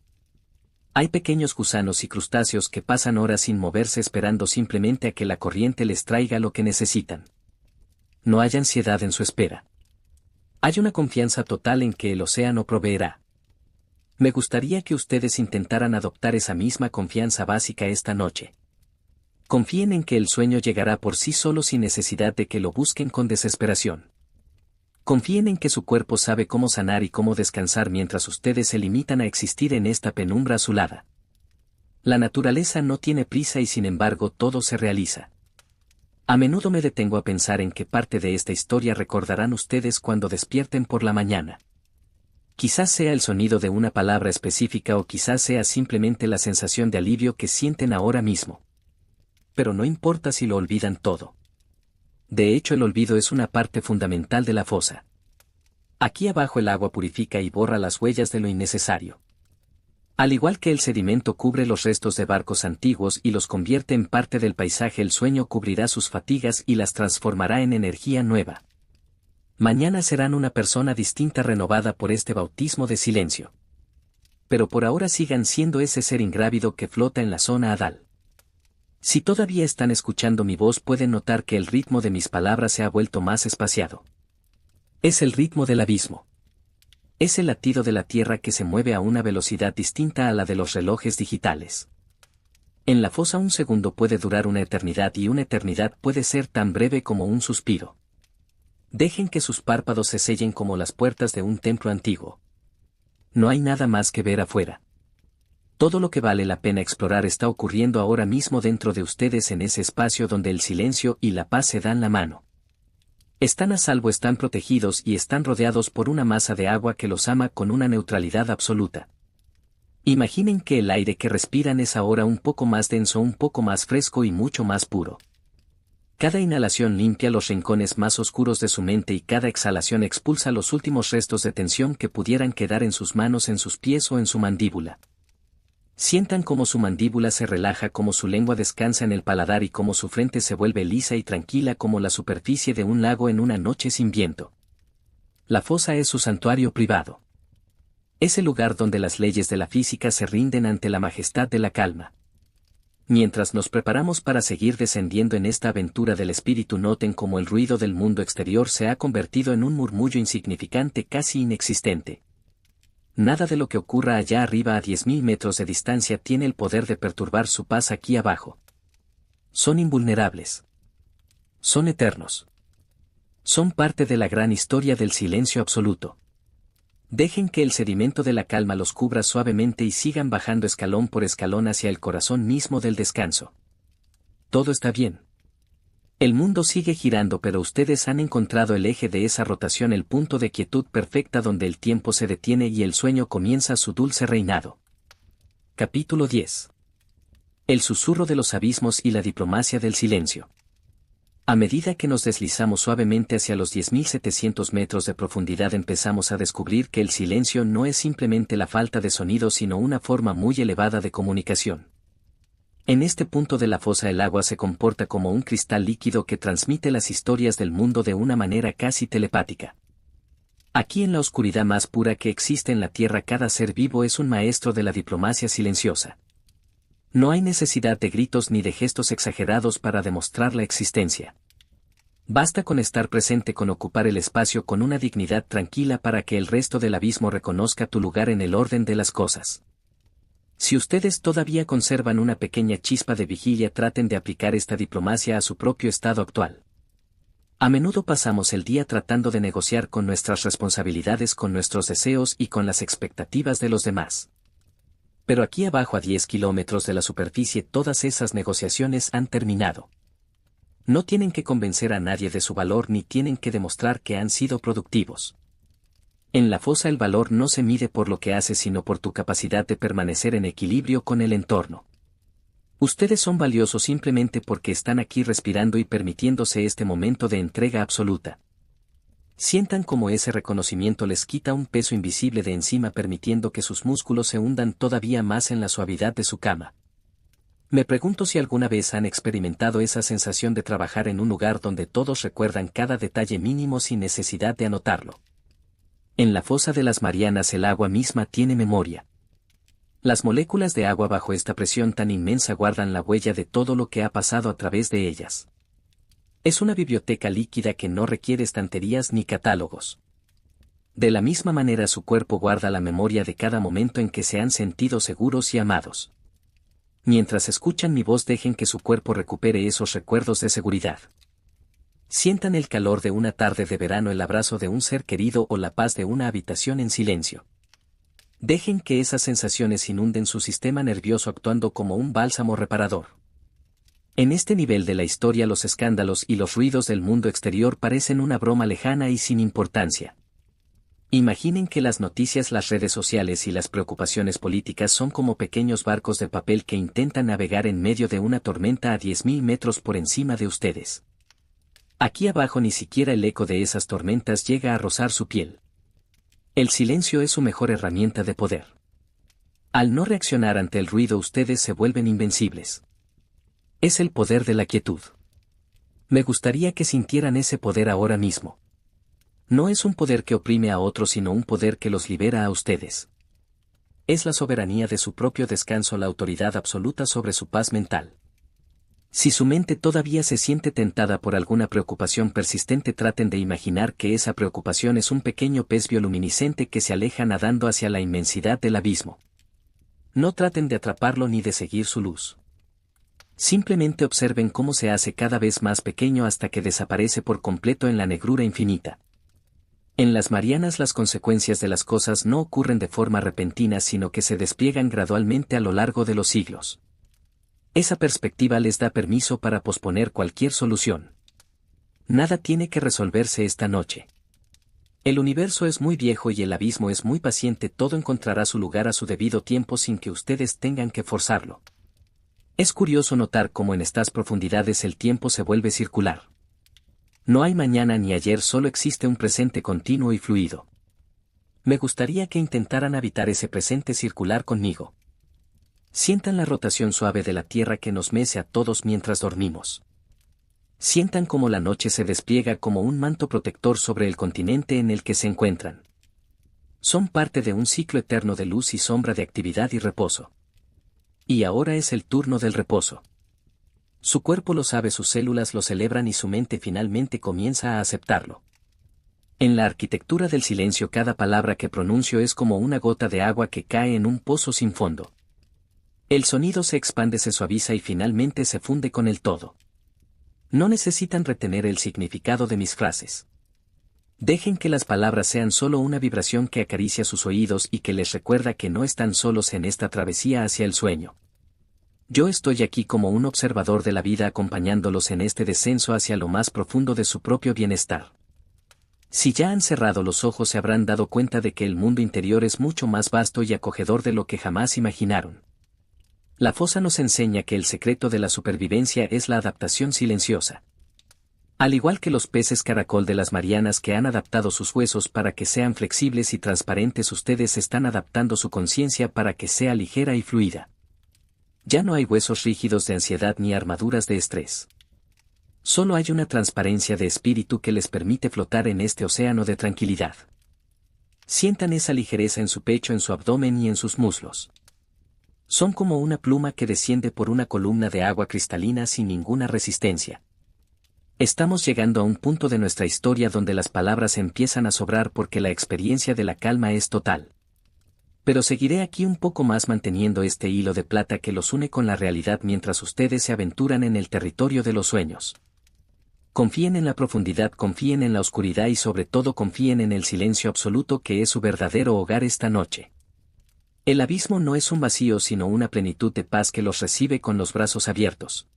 Hay pequeños gusanos y crustáceos que pasan horas sin moverse esperando simplemente a que la corriente les traiga lo que necesitan. No hay ansiedad en su espera. Hay una confianza total en que el océano proveerá. Me gustaría que ustedes intentaran adoptar esa misma confianza básica esta noche. Confíen en que el sueño llegará por sí solo sin necesidad de que lo busquen con desesperación. Confíen en que su cuerpo sabe cómo sanar y cómo descansar mientras ustedes se limitan a existir en esta penumbra azulada. La naturaleza no tiene prisa y sin embargo todo se realiza. A menudo me detengo a pensar en qué parte de esta historia recordarán ustedes cuando despierten por la mañana. Quizás sea el sonido de una palabra específica o quizás sea simplemente la sensación de alivio que sienten ahora mismo. Pero no importa si lo olvidan todo. De hecho, el olvido es una parte fundamental de la fosa. Aquí abajo el agua purifica y borra las huellas de lo innecesario. Al igual que el sedimento cubre los restos de barcos antiguos y los convierte en parte del paisaje, el sueño cubrirá sus fatigas y las transformará en energía nueva. Mañana serán una persona distinta renovada por este bautismo de silencio. Pero por ahora sigan siendo ese ser ingrávido que flota en la zona hadal. Si todavía están escuchando mi voz pueden notar que el ritmo de mis palabras se ha vuelto más espaciado. Es el ritmo del abismo. Es el latido de la Tierra que se mueve a una velocidad distinta a la de los relojes digitales. En la fosa un segundo puede durar una eternidad y una eternidad puede ser tan breve como un suspiro. Dejen que sus párpados se sellen como las puertas de un templo antiguo. No hay nada más que ver afuera. Todo lo que vale la pena explorar está ocurriendo ahora mismo dentro de ustedes en ese espacio donde el silencio y la paz se dan la mano. Están a salvo, están protegidos y están rodeados por una masa de agua que los ama con una neutralidad absoluta. Imaginen que el aire que respiran es ahora un poco más denso, un poco más fresco y mucho más puro. Cada inhalación limpia los rincones más oscuros de su mente y cada exhalación expulsa los últimos restos de tensión que pudieran quedar en sus manos, en sus pies o en su mandíbula. Sientan cómo su mandíbula se relaja, cómo su lengua descansa en el paladar y cómo su frente se vuelve lisa y tranquila como la superficie de un lago en una noche sin viento. La fosa es su santuario privado. Es el lugar donde las leyes de la física se rinden ante la majestad de la calma. Mientras nos preparamos para seguir descendiendo en esta aventura del espíritu, noten cómo el ruido del mundo exterior se ha convertido en un murmullo insignificante, casi inexistente. Nada de lo que ocurra allá arriba a 10.000 metros de distancia tiene el poder de perturbar su paz aquí abajo. Son invulnerables. Son eternos. Son parte de la gran historia del silencio absoluto. Dejen que el sedimento de la calma los cubra suavemente y sigan bajando escalón por escalón hacia el corazón mismo del descanso. Todo está bien. El mundo sigue girando, pero ustedes han encontrado el eje de esa rotación, el punto de quietud perfecta donde el tiempo se detiene y el sueño comienza su dulce reinado. Capítulo 10. El susurro de los abismos y la diplomacia del silencio. A medida que nos deslizamos suavemente hacia los 10.700 metros de profundidad, empezamos a descubrir que el silencio no es simplemente la falta de sonido, sino una forma muy elevada de comunicación. En este punto de la fosa el agua se comporta como un cristal líquido que transmite las historias del mundo de una manera casi telepática. Aquí, en la oscuridad más pura que existe en la Tierra, cada ser vivo es un maestro de la diplomacia silenciosa. No hay necesidad de gritos ni de gestos exagerados para demostrar la existencia. Basta con estar presente, con ocupar el espacio con una dignidad tranquila para que el resto del abismo reconozca tu lugar en el orden de las cosas. Si ustedes todavía conservan una pequeña chispa de vigilia, traten de aplicar esta diplomacia a su propio estado actual. A menudo pasamos el día tratando de negociar con nuestras responsabilidades, con nuestros deseos y con las expectativas de los demás. Pero aquí abajo, a 10 kilómetros de la superficie, todas esas negociaciones han terminado. No tienen que convencer a nadie de su valor ni tienen que demostrar que han sido productivos. En la fosa el valor no se mide por lo que haces, sino por tu capacidad de permanecer en equilibrio con el entorno. Ustedes son valiosos simplemente porque están aquí respirando y permitiéndose este momento de entrega absoluta. Sientan cómo ese reconocimiento les quita un peso invisible de encima, permitiendo que sus músculos se hundan todavía más en la suavidad de su cama. Me pregunto si alguna vez han experimentado esa sensación de trabajar en un lugar donde todos recuerdan cada detalle mínimo sin necesidad de anotarlo. En la fosa de las Marianas el agua misma tiene memoria. Las moléculas de agua bajo esta presión tan inmensa guardan la huella de todo lo que ha pasado a través de ellas. Es una biblioteca líquida que no requiere estanterías ni catálogos. De la misma manera su cuerpo guarda la memoria de cada momento en que se han sentido seguros y amados. Mientras escuchan mi voz, dejen que su cuerpo recupere esos recuerdos de seguridad. Sientan el calor de una tarde de verano, el abrazo de un ser querido o la paz de una habitación en silencio. Dejen que esas sensaciones inunden su sistema nervioso, actuando como un bálsamo reparador. En este nivel de la historia, los escándalos y los ruidos del mundo exterior parecen una broma lejana y sin importancia. Imaginen que las noticias, las redes sociales y las preocupaciones políticas son como pequeños barcos de papel que intentan navegar en medio de una tormenta a 10.000 metros por encima de ustedes. Aquí abajo ni siquiera el eco de esas tormentas llega a rozar su piel. El silencio es su mejor herramienta de poder. Al no reaccionar ante el ruido, ustedes se vuelven invencibles. Es el poder de la quietud. Me gustaría que sintieran ese poder ahora mismo. No es un poder que oprime a otros, sino un poder que los libera a ustedes. Es la soberanía de su propio descanso, la autoridad absoluta sobre su paz mental. Si su mente todavía se siente tentada por alguna preocupación persistente, traten de imaginar que esa preocupación es un pequeño pez bioluminiscente que se aleja nadando hacia la inmensidad del abismo. No traten de atraparlo ni de seguir su luz. Simplemente observen cómo se hace cada vez más pequeño hasta que desaparece por completo en la negrura infinita. En las Marianas las consecuencias de las cosas no ocurren de forma repentina, sino que se despliegan gradualmente a lo largo de los siglos. Esa perspectiva les da permiso para posponer cualquier solución. Nada tiene que resolverse esta noche. El universo es muy viejo y el abismo es muy paciente, todo encontrará su lugar a su debido tiempo sin que ustedes tengan que forzarlo. Es curioso notar cómo en estas profundidades el tiempo se vuelve circular. No hay mañana ni ayer, solo existe un presente continuo y fluido. Me gustaría que intentaran habitar ese presente circular conmigo. Sientan la rotación suave de la Tierra que nos mece a todos mientras dormimos. Sientan cómo la noche se despliega como un manto protector sobre el continente en el que se encuentran. Son parte de un ciclo eterno de luz y sombra, de actividad y reposo. Y ahora es el turno del reposo. Su cuerpo lo sabe, sus células lo celebran y su mente finalmente comienza a aceptarlo. En la arquitectura del silencio, cada palabra que pronuncio es como una gota de agua que cae en un pozo sin fondo. El sonido se expande, se suaviza y finalmente se funde con el todo. No necesitan retener el significado de mis frases. Dejen que las palabras sean solo una vibración que acaricia sus oídos y que les recuerda que no están solos en esta travesía hacia el sueño. Yo estoy aquí como un observador de la vida, acompañándolos en este descenso hacia lo más profundo de su propio bienestar. Si ya han cerrado los ojos, se habrán dado cuenta de que el mundo interior es mucho más vasto y acogedor de lo que jamás imaginaron. La fosa nos enseña que el secreto de la supervivencia es la adaptación silenciosa. Al igual que los peces caracol de las Marianas que han adaptado sus huesos para que sean flexibles y transparentes, ustedes están adaptando su conciencia para que sea ligera y fluida. Ya no hay huesos rígidos de ansiedad ni armaduras de estrés. Solo hay una transparencia de espíritu que les permite flotar en este océano de tranquilidad. Sientan esa ligereza en su pecho, en su abdomen y en sus muslos. Son como una pluma que desciende por una columna de agua cristalina sin ninguna resistencia. Estamos llegando a un punto de nuestra historia donde las palabras empiezan a sobrar porque la experiencia de la calma es total. Pero seguiré aquí un poco más manteniendo este hilo de plata que los une con la realidad mientras ustedes se aventuran en el territorio de los sueños. Confíen en la profundidad, confíen en la oscuridad y sobre todo confíen en el silencio absoluto que es su verdadero hogar esta noche. El abismo no es un vacío sino una plenitud de paz que los recibe con los brazos abiertos.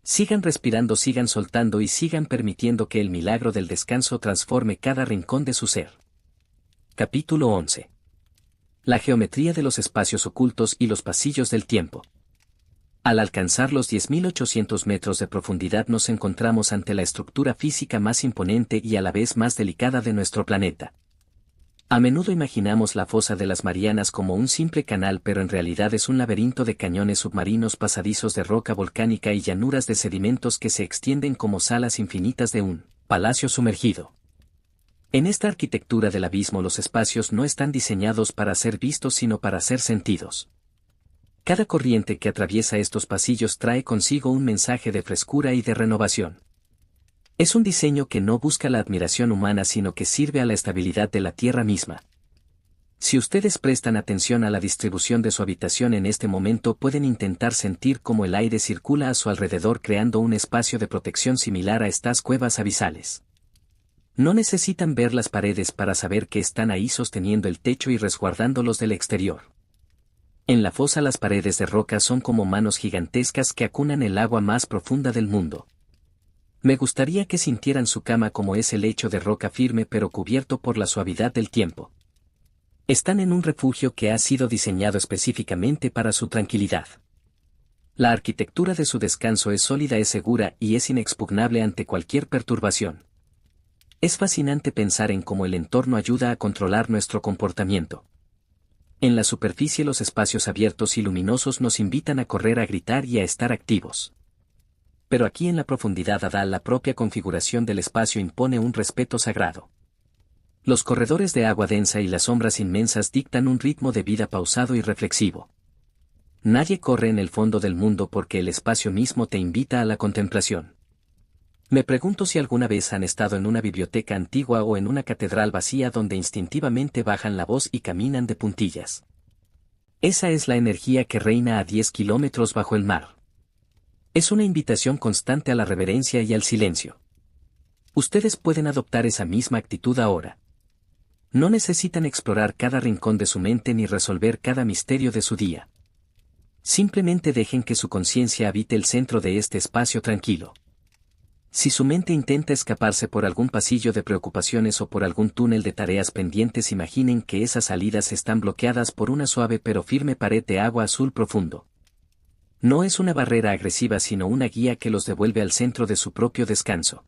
Sigan respirando, sigan soltando y sigan permitiendo que el milagro del descanso transforme cada rincón de su ser. Capítulo 11. La geometría de los espacios ocultos y los pasillos del tiempo. Al alcanzar los 10.800 metros de profundidad nos encontramos ante la estructura física más imponente y a la vez más delicada de nuestro planeta. A menudo imaginamos la fosa de las Marianas como un simple canal, pero en realidad es un laberinto de cañones submarinos, pasadizos de roca volcánica y llanuras de sedimentos que se extienden como salas infinitas de un palacio sumergido. En esta arquitectura del abismo los espacios no están diseñados para ser vistos sino para ser sentidos. Cada corriente que atraviesa estos pasillos trae consigo un mensaje de frescura y de renovación. Es un diseño que no busca la admiración humana sino que sirve a la estabilidad de la Tierra misma. Si ustedes prestan atención a la distribución de su habitación en este momento, pueden intentar sentir cómo el aire circula a su alrededor creando un espacio de protección similar a estas cuevas abisales. No necesitan ver las paredes para saber que están ahí sosteniendo el techo y resguardándolos del exterior. En la fosa las paredes de roca son como manos gigantescas que acunan el agua más profunda del mundo. Me gustaría que sintieran su cama como ese lecho de roca firme pero cubierto por la suavidad del tiempo. Están en un refugio que ha sido diseñado específicamente para su tranquilidad. La arquitectura de su descanso es sólida, es segura y es inexpugnable ante cualquier perturbación. Es fascinante pensar en cómo el entorno ayuda a controlar nuestro comportamiento. En la superficie los espacios abiertos y luminosos nos invitan a correr, a gritar y a estar activos. Pero aquí en la profundidad la propia configuración del espacio impone un respeto sagrado. Los corredores de agua densa y las sombras inmensas dictan un ritmo de vida pausado y reflexivo. Nadie corre en el fondo del mundo porque el espacio mismo te invita a la contemplación. Me pregunto si alguna vez han estado en una biblioteca antigua o en una catedral vacía donde instintivamente bajan la voz y caminan de puntillas. Esa es la energía que reina a 10 kilómetros bajo el mar. Es una invitación constante a la reverencia y al silencio. Ustedes pueden adoptar esa misma actitud ahora. No necesitan explorar cada rincón de su mente ni resolver cada misterio de su día. Simplemente dejen que su conciencia habite el centro de este espacio tranquilo. Si su mente intenta escaparse por algún pasillo de preocupaciones o por algún túnel de tareas pendientes, imaginen que esas salidas están bloqueadas por una suave pero firme pared de agua azul profundo. No es una barrera agresiva sino una guía que los devuelve al centro de su propio descanso.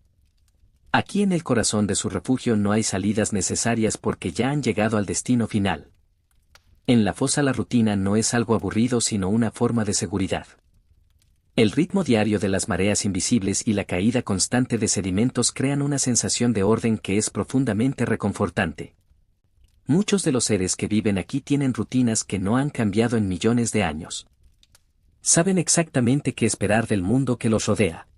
Aquí en el corazón de su refugio no hay salidas necesarias porque ya han llegado al destino final. En la fosa la rutina no es algo aburrido sino una forma de seguridad. El ritmo diario de las mareas invisibles y la caída constante de sedimentos crean una sensación de orden que es profundamente reconfortante. Muchos de los seres que viven aquí tienen rutinas que no han cambiado en millones de años. Saben exactamente qué esperar del mundo que los rodea.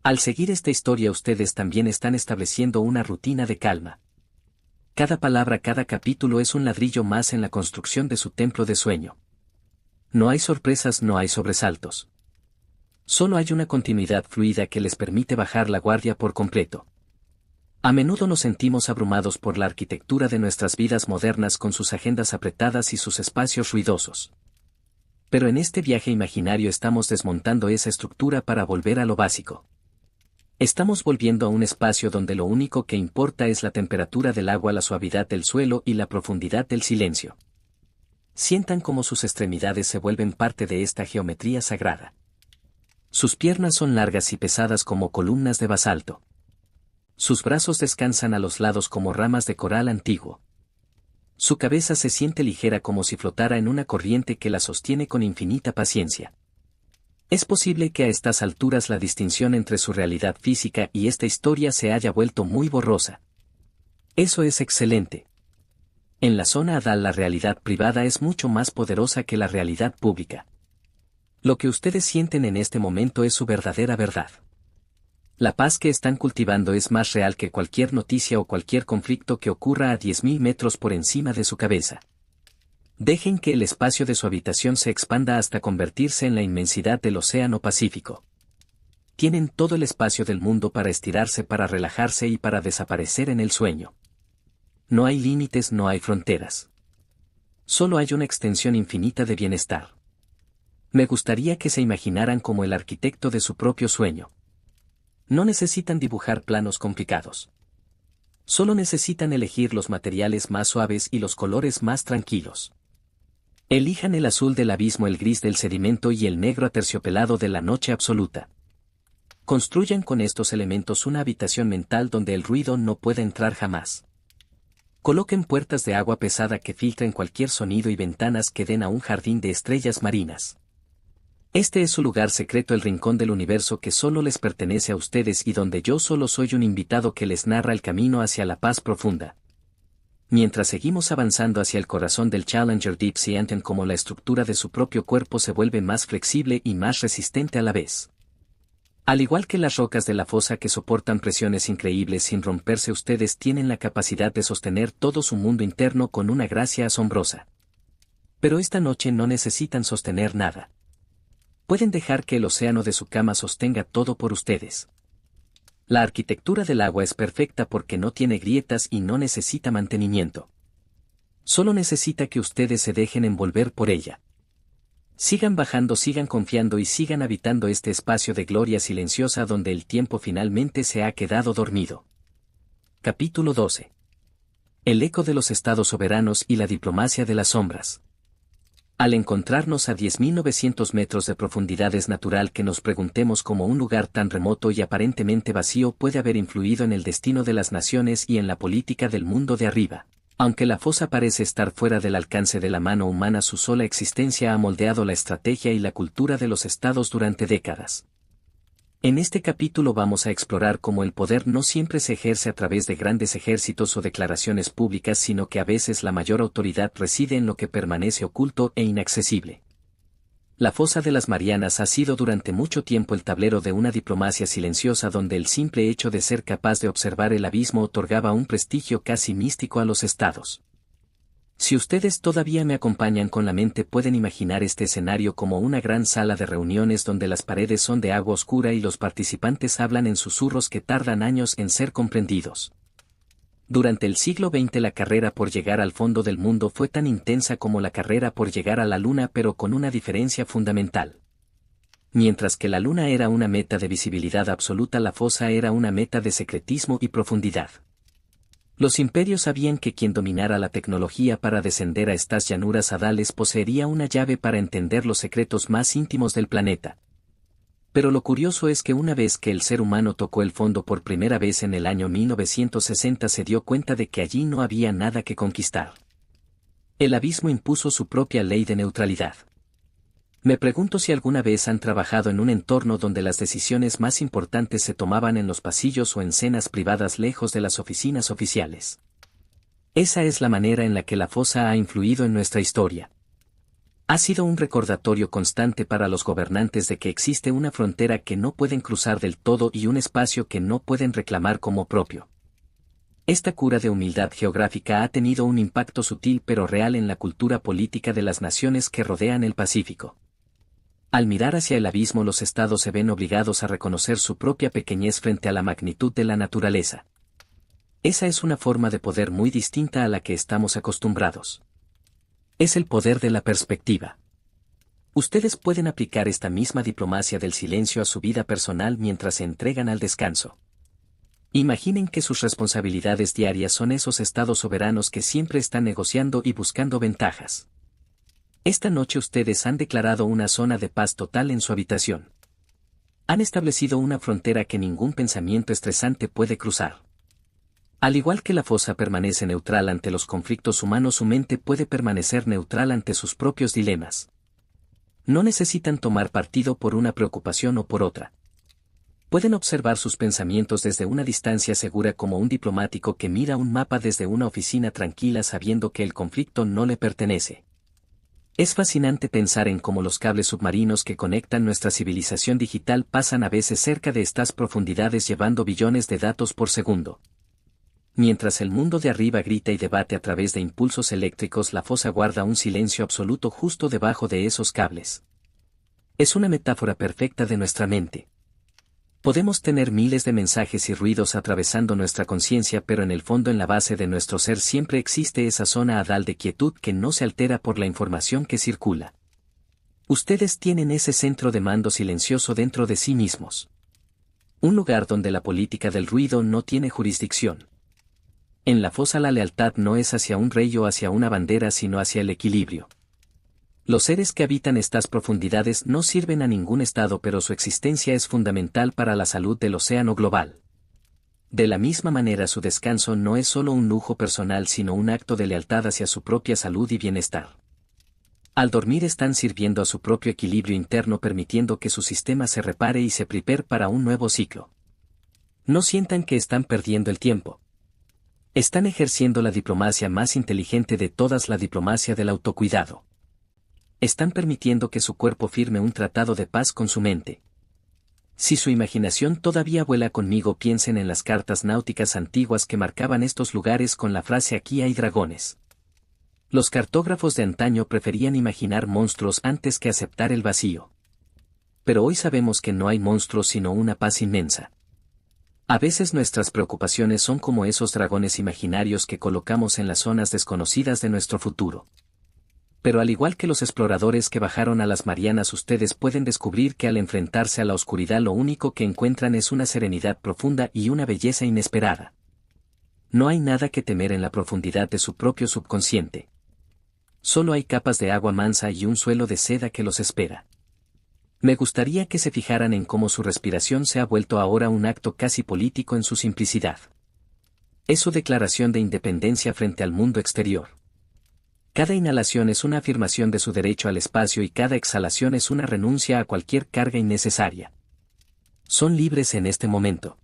Al seguir esta historia ustedes también están estableciendo una rutina de calma. Cada palabra, cada capítulo es un ladrillo más en la construcción de su templo de sueño. No hay sorpresas, no hay sobresaltos. Solo hay una continuidad fluida que les permite bajar la guardia por completo. A menudo nos sentimos abrumados por la arquitectura de nuestras vidas modernas con sus agendas apretadas y sus espacios ruidosos. Pero en este viaje imaginario estamos desmontando esa estructura para volver a lo básico. Estamos volviendo a un espacio donde lo único que importa es la temperatura del agua, la suavidad del suelo y la profundidad del silencio. Sientan cómo sus extremidades se vuelven parte de esta geometría sagrada. Sus piernas son largas y pesadas como columnas de basalto. Sus brazos descansan a los lados como ramas de coral antiguo. Su cabeza se siente ligera como si flotara en una corriente que la sostiene con infinita paciencia. Es posible que a estas alturas la distinción entre su realidad física y esta historia se haya vuelto muy borrosa. Eso es excelente. En la zona Adal la realidad privada es mucho más poderosa que la realidad pública. Lo que ustedes sienten en este momento es su verdadera verdad. La paz que están cultivando es más real que cualquier noticia o cualquier conflicto que ocurra a 10.000 metros por encima de su cabeza. Dejen que el espacio de su habitación se expanda hasta convertirse en la inmensidad del Océano Pacífico. Tienen todo el espacio del mundo para estirarse, para relajarse y para desaparecer en el sueño. No hay límites, no hay fronteras. Solo hay una extensión infinita de bienestar. Me gustaría que se imaginaran como el arquitecto de su propio sueño. No necesitan dibujar planos complicados. Solo necesitan elegir los materiales más suaves y los colores más tranquilos. Elijan el azul del abismo, el gris del sedimento y el negro aterciopelado de la noche absoluta. Construyan con estos elementos una habitación mental donde el ruido no pueda entrar jamás. Coloquen puertas de agua pesada que filtren cualquier sonido y ventanas que den a un jardín de estrellas marinas. Este es su lugar secreto, el rincón del universo que solo les pertenece a ustedes y donde yo solo soy un invitado que les narra el camino hacia la paz profunda. Mientras seguimos avanzando hacia el corazón del Challenger Deep, sienten como la estructura de su propio cuerpo se vuelve más flexible y más resistente a la vez. Al igual que las rocas de la fosa que soportan presiones increíbles sin romperse, ustedes tienen la capacidad de sostener todo su mundo interno con una gracia asombrosa. Pero esta noche no necesitan sostener nada. Pueden dejar que el océano de su cama sostenga todo por ustedes. La arquitectura del agua es perfecta porque no tiene grietas y no necesita mantenimiento. Solo necesita que ustedes se dejen envolver por ella. Sigan bajando, sigan confiando y sigan habitando este espacio de gloria silenciosa donde el tiempo finalmente se ha quedado dormido. Capítulo 12. El eco de los estados soberanos y la diplomacia de las sombras. Al encontrarnos a 10.900 metros de profundidad es natural que nos preguntemos cómo un lugar tan remoto y aparentemente vacío puede haber influido en el destino de las naciones y en la política del mundo de arriba. Aunque la fosa parece estar fuera del alcance de la mano humana, su sola existencia ha moldeado la estrategia y la cultura de los estados durante décadas. En este capítulo vamos a explorar cómo el poder no siempre se ejerce a través de grandes ejércitos o declaraciones públicas, sino que a veces la mayor autoridad reside en lo que permanece oculto e inaccesible. La fosa de las Marianas ha sido durante mucho tiempo el tablero de una diplomacia silenciosa donde el simple hecho de ser capaz de observar el abismo otorgaba un prestigio casi místico a los estados. Si ustedes todavía me acompañan con la mente, pueden imaginar este escenario como una gran sala de reuniones donde las paredes son de agua oscura y los participantes hablan en susurros que tardan años en ser comprendidos. Durante el siglo XX la carrera por llegar al fondo del mundo fue tan intensa como la carrera por llegar a la luna, pero con una diferencia fundamental. Mientras que la luna era una meta de visibilidad absoluta, la fosa era una meta de secretismo y profundidad. Los imperios sabían que quien dominara la tecnología para descender a estas llanuras hadales poseería una llave para entender los secretos más íntimos del planeta. Pero lo curioso es que una vez que el ser humano tocó el fondo por primera vez en el año 1960 se dio cuenta de que allí no había nada que conquistar. El abismo impuso su propia ley de neutralidad. Me pregunto si alguna vez han trabajado en un entorno donde las decisiones más importantes se tomaban en los pasillos o en cenas privadas lejos de las oficinas oficiales. Esa es la manera en la que la fosa ha influido en nuestra historia. Ha sido un recordatorio constante para los gobernantes de que existe una frontera que no pueden cruzar del todo y un espacio que no pueden reclamar como propio. Esta cura de humildad geográfica ha tenido un impacto sutil pero real en la cultura política de las naciones que rodean el Pacífico. Al mirar hacia el abismo, los estados se ven obligados a reconocer su propia pequeñez frente a la magnitud de la naturaleza. Esa es una forma de poder muy distinta a la que estamos acostumbrados. Es el poder de la perspectiva. Ustedes pueden aplicar esta misma diplomacia del silencio a su vida personal mientras se entregan al descanso. Imaginen que sus responsabilidades diarias son esos estados soberanos que siempre están negociando y buscando ventajas. Esta noche ustedes han declarado una zona de paz total en su habitación. Han establecido una frontera que ningún pensamiento estresante puede cruzar. Al igual que la fosa permanece neutral ante los conflictos humanos, su mente puede permanecer neutral ante sus propios dilemas. No necesitan tomar partido por una preocupación o por otra. Pueden observar sus pensamientos desde una distancia segura como un diplomático que mira un mapa desde una oficina tranquila sabiendo que el conflicto no le pertenece. Es fascinante pensar en cómo los cables submarinos que conectan nuestra civilización digital pasan a veces cerca de estas profundidades llevando billones de datos por segundo. Mientras el mundo de arriba grita y debate a través de impulsos eléctricos, la fosa guarda un silencio absoluto justo debajo de esos cables. Es una metáfora perfecta de nuestra mente. Podemos tener miles de mensajes y ruidos atravesando nuestra conciencia, pero en el fondo, en la base de nuestro ser, siempre existe esa zona hadal de quietud que no se altera por la información que circula. Ustedes tienen ese centro de mando silencioso dentro de sí mismos. Un lugar donde la política del ruido no tiene jurisdicción. En la fosa la lealtad no es hacia un rey o hacia una bandera, sino hacia el equilibrio. Los seres que habitan estas profundidades no sirven a ningún estado, pero su existencia es fundamental para la salud del océano global. De la misma manera, su descanso no es solo un lujo personal, sino un acto de lealtad hacia su propia salud y bienestar. Al dormir están sirviendo a su propio equilibrio interno, permitiendo que su sistema se repare y se prepare para un nuevo ciclo. No sientan que están perdiendo el tiempo. Están ejerciendo la diplomacia más inteligente de todas, la diplomacia del autocuidado. Están permitiendo que su cuerpo firme un tratado de paz con su mente. Si su imaginación todavía vuela conmigo, piensen en las cartas náuticas antiguas que marcaban estos lugares con la frase "aquí hay dragones". Los cartógrafos de antaño preferían imaginar monstruos antes que aceptar el vacío. Pero hoy sabemos que no hay monstruos sino una paz inmensa. A veces nuestras preocupaciones son como esos dragones imaginarios que colocamos en las zonas desconocidas de nuestro futuro. Pero al igual que los exploradores que bajaron a las Marianas, ustedes pueden descubrir que al enfrentarse a la oscuridad lo único que encuentran es una serenidad profunda y una belleza inesperada. No hay nada que temer en la profundidad de su propio subconsciente. Solo hay capas de agua mansa y un suelo de seda que los espera. Me gustaría que se fijaran en cómo su respiración se ha vuelto ahora un acto casi político en su simplicidad. Es su declaración de independencia frente al mundo exterior. Cada inhalación es una afirmación de su derecho al espacio y cada exhalación es una renuncia a cualquier carga innecesaria. Son libres en este momento.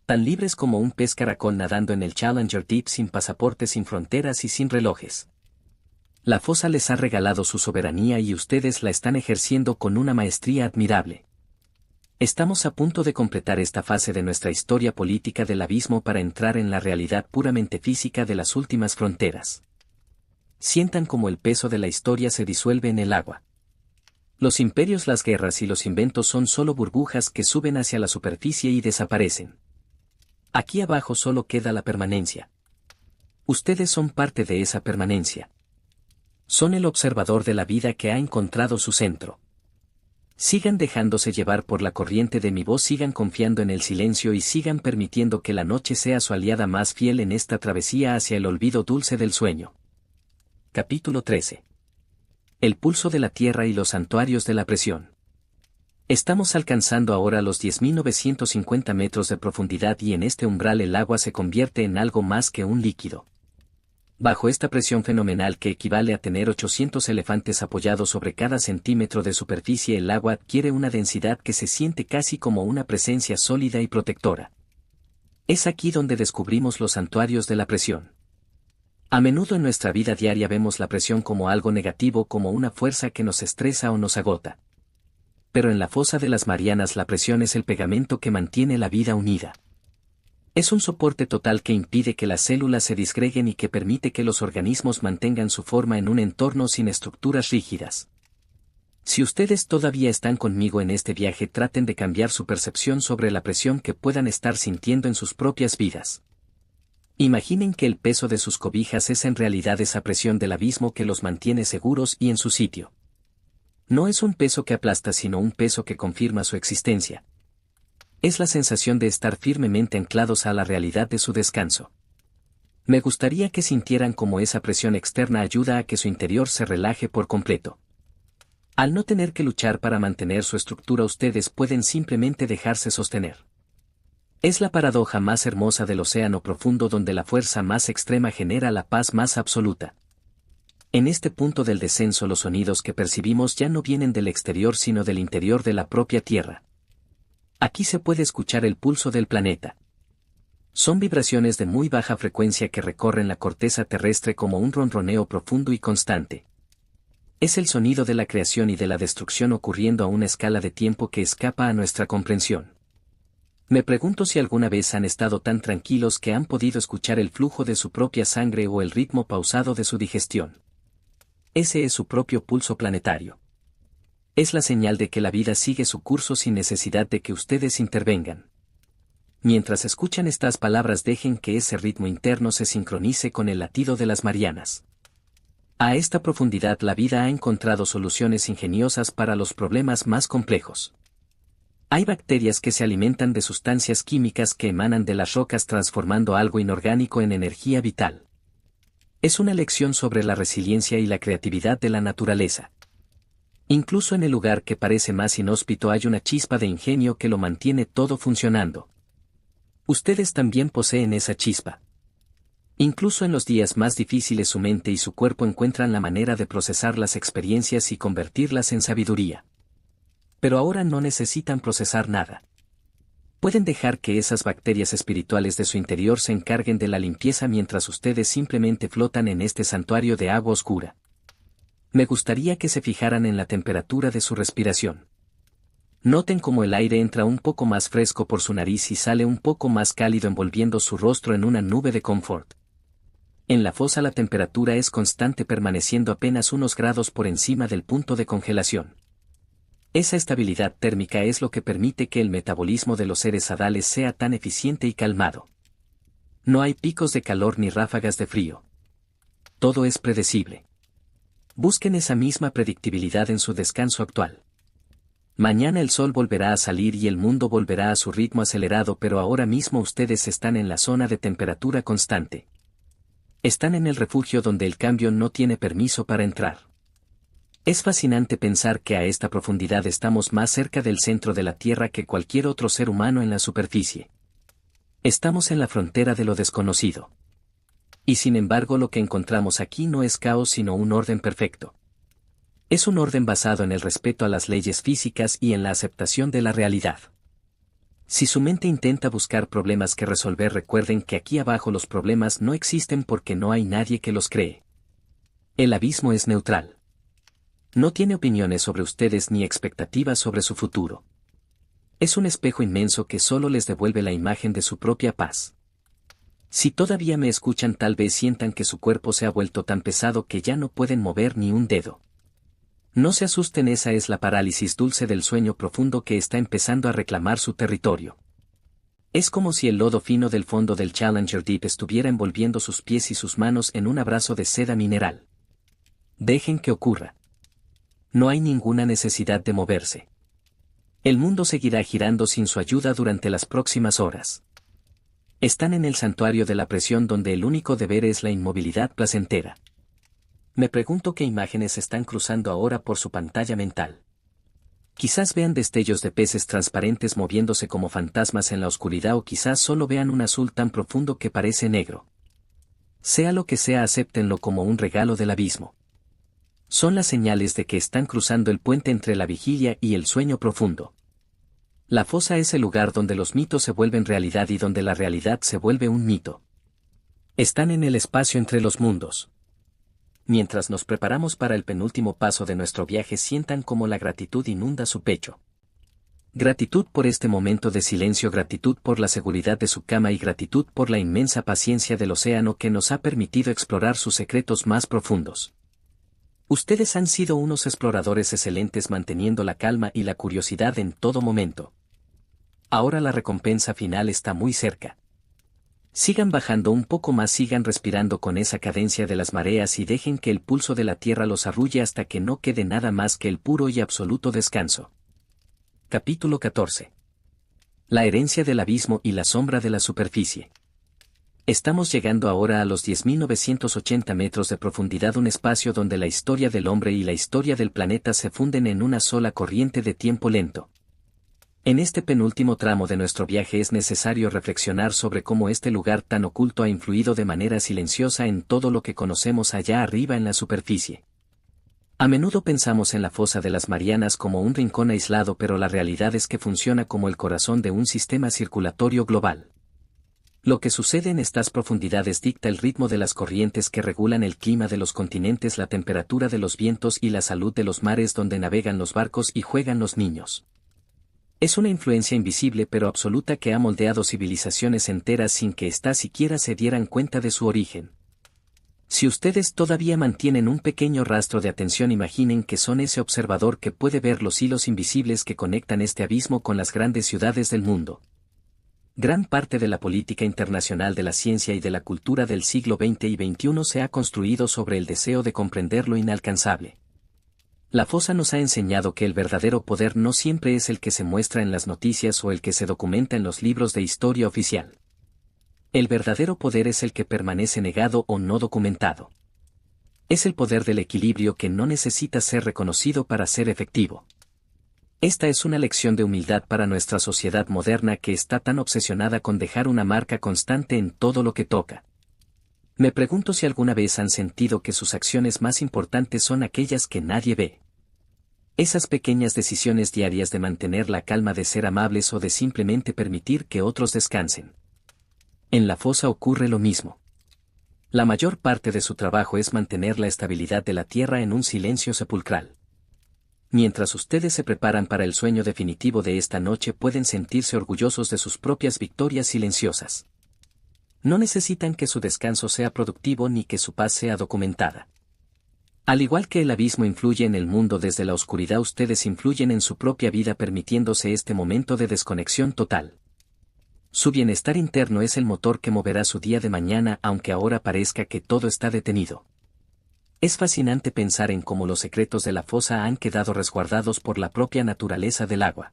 Tan libres como un pez caracol nadando en el Challenger Deep, sin pasaporte, sin fronteras y sin relojes. La fosa les ha regalado su soberanía y ustedes la están ejerciendo con una maestría admirable. Estamos a punto de completar esta fase de nuestra historia política del abismo para entrar en la realidad puramente física de las últimas fronteras. Sientan como el peso de la historia se disuelve en el agua. Los imperios, las guerras y los inventos son solo burbujas que suben hacia la superficie y desaparecen. Aquí abajo solo queda la permanencia. Ustedes son parte de esa permanencia. Son el observador de la vida que ha encontrado su centro. Sigan dejándose llevar por la corriente de mi voz, sigan confiando en el silencio y sigan permitiendo que la noche sea su aliada más fiel en esta travesía hacia el olvido dulce del sueño. Capítulo 13. El pulso de la Tierra y los santuarios de la presión. Estamos alcanzando ahora los 10.950 metros de profundidad y en este umbral el agua se convierte en algo más que un líquido. Bajo esta presión fenomenal que equivale a tener 800 elefantes apoyados sobre cada centímetro de superficie, el agua adquiere una densidad que se siente casi como una presencia sólida y protectora. Es aquí donde descubrimos los santuarios de la presión. A menudo en nuestra vida diaria vemos la presión como algo negativo, como una fuerza que nos estresa o nos agota. Pero en la fosa de las Marianas la presión es el pegamento que mantiene la vida unida. Es un soporte total que impide que las células se disgreguen y que permite que los organismos mantengan su forma en un entorno sin estructuras rígidas. Si ustedes todavía están conmigo en este viaje, traten de cambiar su percepción sobre la presión que puedan estar sintiendo en sus propias vidas. Imaginen que el peso de sus cobijas es en realidad esa presión del abismo que los mantiene seguros y en su sitio. No es un peso que aplasta, sino un peso que confirma su existencia. Es la sensación de estar firmemente anclados a la realidad de su descanso. Me gustaría que sintieran cómo esa presión externa ayuda a que su interior se relaje por completo. Al no tener que luchar para mantener su estructura, ustedes pueden simplemente dejarse sostener. Es la paradoja más hermosa del océano profundo, donde la fuerza más extrema genera la paz más absoluta. En este punto del descenso, los sonidos que percibimos ya no vienen del exterior sino del interior de la propia Tierra. Aquí se puede escuchar el pulso del planeta. Son vibraciones de muy baja frecuencia que recorren la corteza terrestre como un ronroneo profundo y constante. Es el sonido de la creación y de la destrucción ocurriendo a una escala de tiempo que escapa a nuestra comprensión. Me pregunto si alguna vez han estado tan tranquilos que han podido escuchar el flujo de su propia sangre o el ritmo pausado de su digestión. Ese es su propio pulso planetario. Es la señal de que la vida sigue su curso sin necesidad de que ustedes intervengan. Mientras escuchan estas palabras, dejen que ese ritmo interno se sincronice con el latido de las Marianas. A esta profundidad la vida ha encontrado soluciones ingeniosas para los problemas más complejos. Hay bacterias que se alimentan de sustancias químicas que emanan de las rocas, transformando algo inorgánico en energía vital. Es una lección sobre la resiliencia y la creatividad de la naturaleza. Incluso en el lugar que parece más inhóspito hay una chispa de ingenio que lo mantiene todo funcionando. Ustedes también poseen esa chispa. Incluso en los días más difíciles su mente y su cuerpo encuentran la manera de procesar las experiencias y convertirlas en sabiduría. Pero ahora no necesitan procesar nada. Pueden dejar que esas bacterias espirituales de su interior se encarguen de la limpieza mientras ustedes simplemente flotan en este santuario de agua oscura. Me gustaría que se fijaran en la temperatura de su respiración. Noten cómo el aire entra un poco más fresco por su nariz y sale un poco más cálido, envolviendo su rostro en una nube de confort. En la fosa la temperatura es constante, permaneciendo apenas unos grados por encima del punto de congelación. Esa estabilidad térmica es lo que permite que el metabolismo de los seres adales sea tan eficiente y calmado. No hay picos de calor ni ráfagas de frío. Todo es predecible. Busquen esa misma predictibilidad en su descanso actual. Mañana el sol volverá a salir y el mundo volverá a su ritmo acelerado, pero ahora mismo ustedes están en la zona de temperatura constante. Están en el refugio donde el cambio no tiene permiso para entrar. Es fascinante pensar que a esta profundidad estamos más cerca del centro de la Tierra que cualquier otro ser humano en la superficie. Estamos en la frontera de lo desconocido. Y sin embargo lo que encontramos aquí no es caos sino un orden perfecto. Es un orden basado en el respeto a las leyes físicas y en la aceptación de la realidad. Si su mente intenta buscar problemas que resolver, recuerden que aquí abajo los problemas no existen porque no hay nadie que los cree. El abismo es neutral. No tiene opiniones sobre ustedes ni expectativas sobre su futuro. Es un espejo inmenso que solo les devuelve la imagen de su propia paz. Si todavía me escuchan, tal vez sientan que su cuerpo se ha vuelto tan pesado que ya no pueden mover ni un dedo. No se asusten, esa es la parálisis dulce del sueño profundo que está empezando a reclamar su territorio. Es como si el lodo fino del fondo del Challenger Deep estuviera envolviendo sus pies y sus manos en un abrazo de seda mineral. Dejen que ocurra. No hay ninguna necesidad de moverse. El mundo seguirá girando sin su ayuda durante las próximas horas. Están en el santuario de la presión donde el único deber es la inmovilidad placentera. Me pregunto qué imágenes están cruzando ahora por su pantalla mental. Quizás vean destellos de peces transparentes moviéndose como fantasmas en la oscuridad o quizás solo vean un azul tan profundo que parece negro. Sea lo que sea, acéptenlo como un regalo del abismo. Son las señales de que están cruzando el puente entre la vigilia y el sueño profundo. La fosa es el lugar donde los mitos se vuelven realidad y donde la realidad se vuelve un mito. Están en el espacio entre los mundos. Mientras nos preparamos para el penúltimo paso de nuestro viaje, sientan como la gratitud inunda su pecho. Gratitud por este momento de silencio, gratitud por la seguridad de su cama y gratitud por la inmensa paciencia del océano que nos ha permitido explorar sus secretos más profundos. Ustedes han sido unos exploradores excelentes manteniendo la calma y la curiosidad en todo momento. Ahora la recompensa final está muy cerca. Sigan bajando un poco más, sigan respirando con esa cadencia de las mareas y dejen que el pulso de la tierra los arrulle hasta que no quede nada más que el puro y absoluto descanso. Capítulo 14. La herencia del abismo y la sombra de la superficie. Estamos llegando ahora a los 10.980 metros de profundidad, un espacio donde la historia del hombre y la historia del planeta se funden en una sola corriente de tiempo lento. En este penúltimo tramo de nuestro viaje es necesario reflexionar sobre cómo este lugar tan oculto ha influido de manera silenciosa en todo lo que conocemos allá arriba en la superficie. A menudo pensamos en la fosa de las Marianas como un rincón aislado, pero la realidad es que funciona como el corazón de un sistema circulatorio global. Lo que sucede en estas profundidades dicta el ritmo de las corrientes que regulan el clima de los continentes, la temperatura de los vientos y la salud de los mares donde navegan los barcos y juegan los niños. Es una influencia invisible pero absoluta que ha moldeado civilizaciones enteras sin que éstas siquiera se dieran cuenta de su origen. Si ustedes todavía mantienen un pequeño rastro de atención, imaginen que son ese observador que puede ver los hilos invisibles que conectan este abismo con las grandes ciudades del mundo. Gran parte de la política internacional, de la ciencia y de la cultura del siglo XX y XXI se ha construido sobre el deseo de comprender lo inalcanzable. La fosa nos ha enseñado que el verdadero poder no siempre es el que se muestra en las noticias o el que se documenta en los libros de historia oficial. El verdadero poder es el que permanece negado o no documentado. Es el poder del equilibrio que no necesita ser reconocido para ser efectivo. Esta es una lección de humildad para nuestra sociedad moderna que está tan obsesionada con dejar una marca constante en todo lo que toca. Me pregunto si alguna vez han sentido que sus acciones más importantes son aquellas que nadie ve. Esas pequeñas decisiones diarias de mantener la calma, de ser amables o de simplemente permitir que otros descansen. En la fosa ocurre lo mismo. La mayor parte de su trabajo es mantener la estabilidad de la Tierra en un silencio sepulcral. Mientras ustedes se preparan para el sueño definitivo de esta noche, pueden sentirse orgullosos de sus propias victorias silenciosas. No necesitan que su descanso sea productivo ni que su paz sea documentada. Al igual que el abismo influye en el mundo desde la oscuridad, ustedes influyen en su propia vida permitiéndose este momento de desconexión total. Su bienestar interno es el motor que moverá su día de mañana, aunque ahora parezca que todo está detenido. Es fascinante pensar en cómo los secretos de la fosa han quedado resguardados por la propia naturaleza del agua.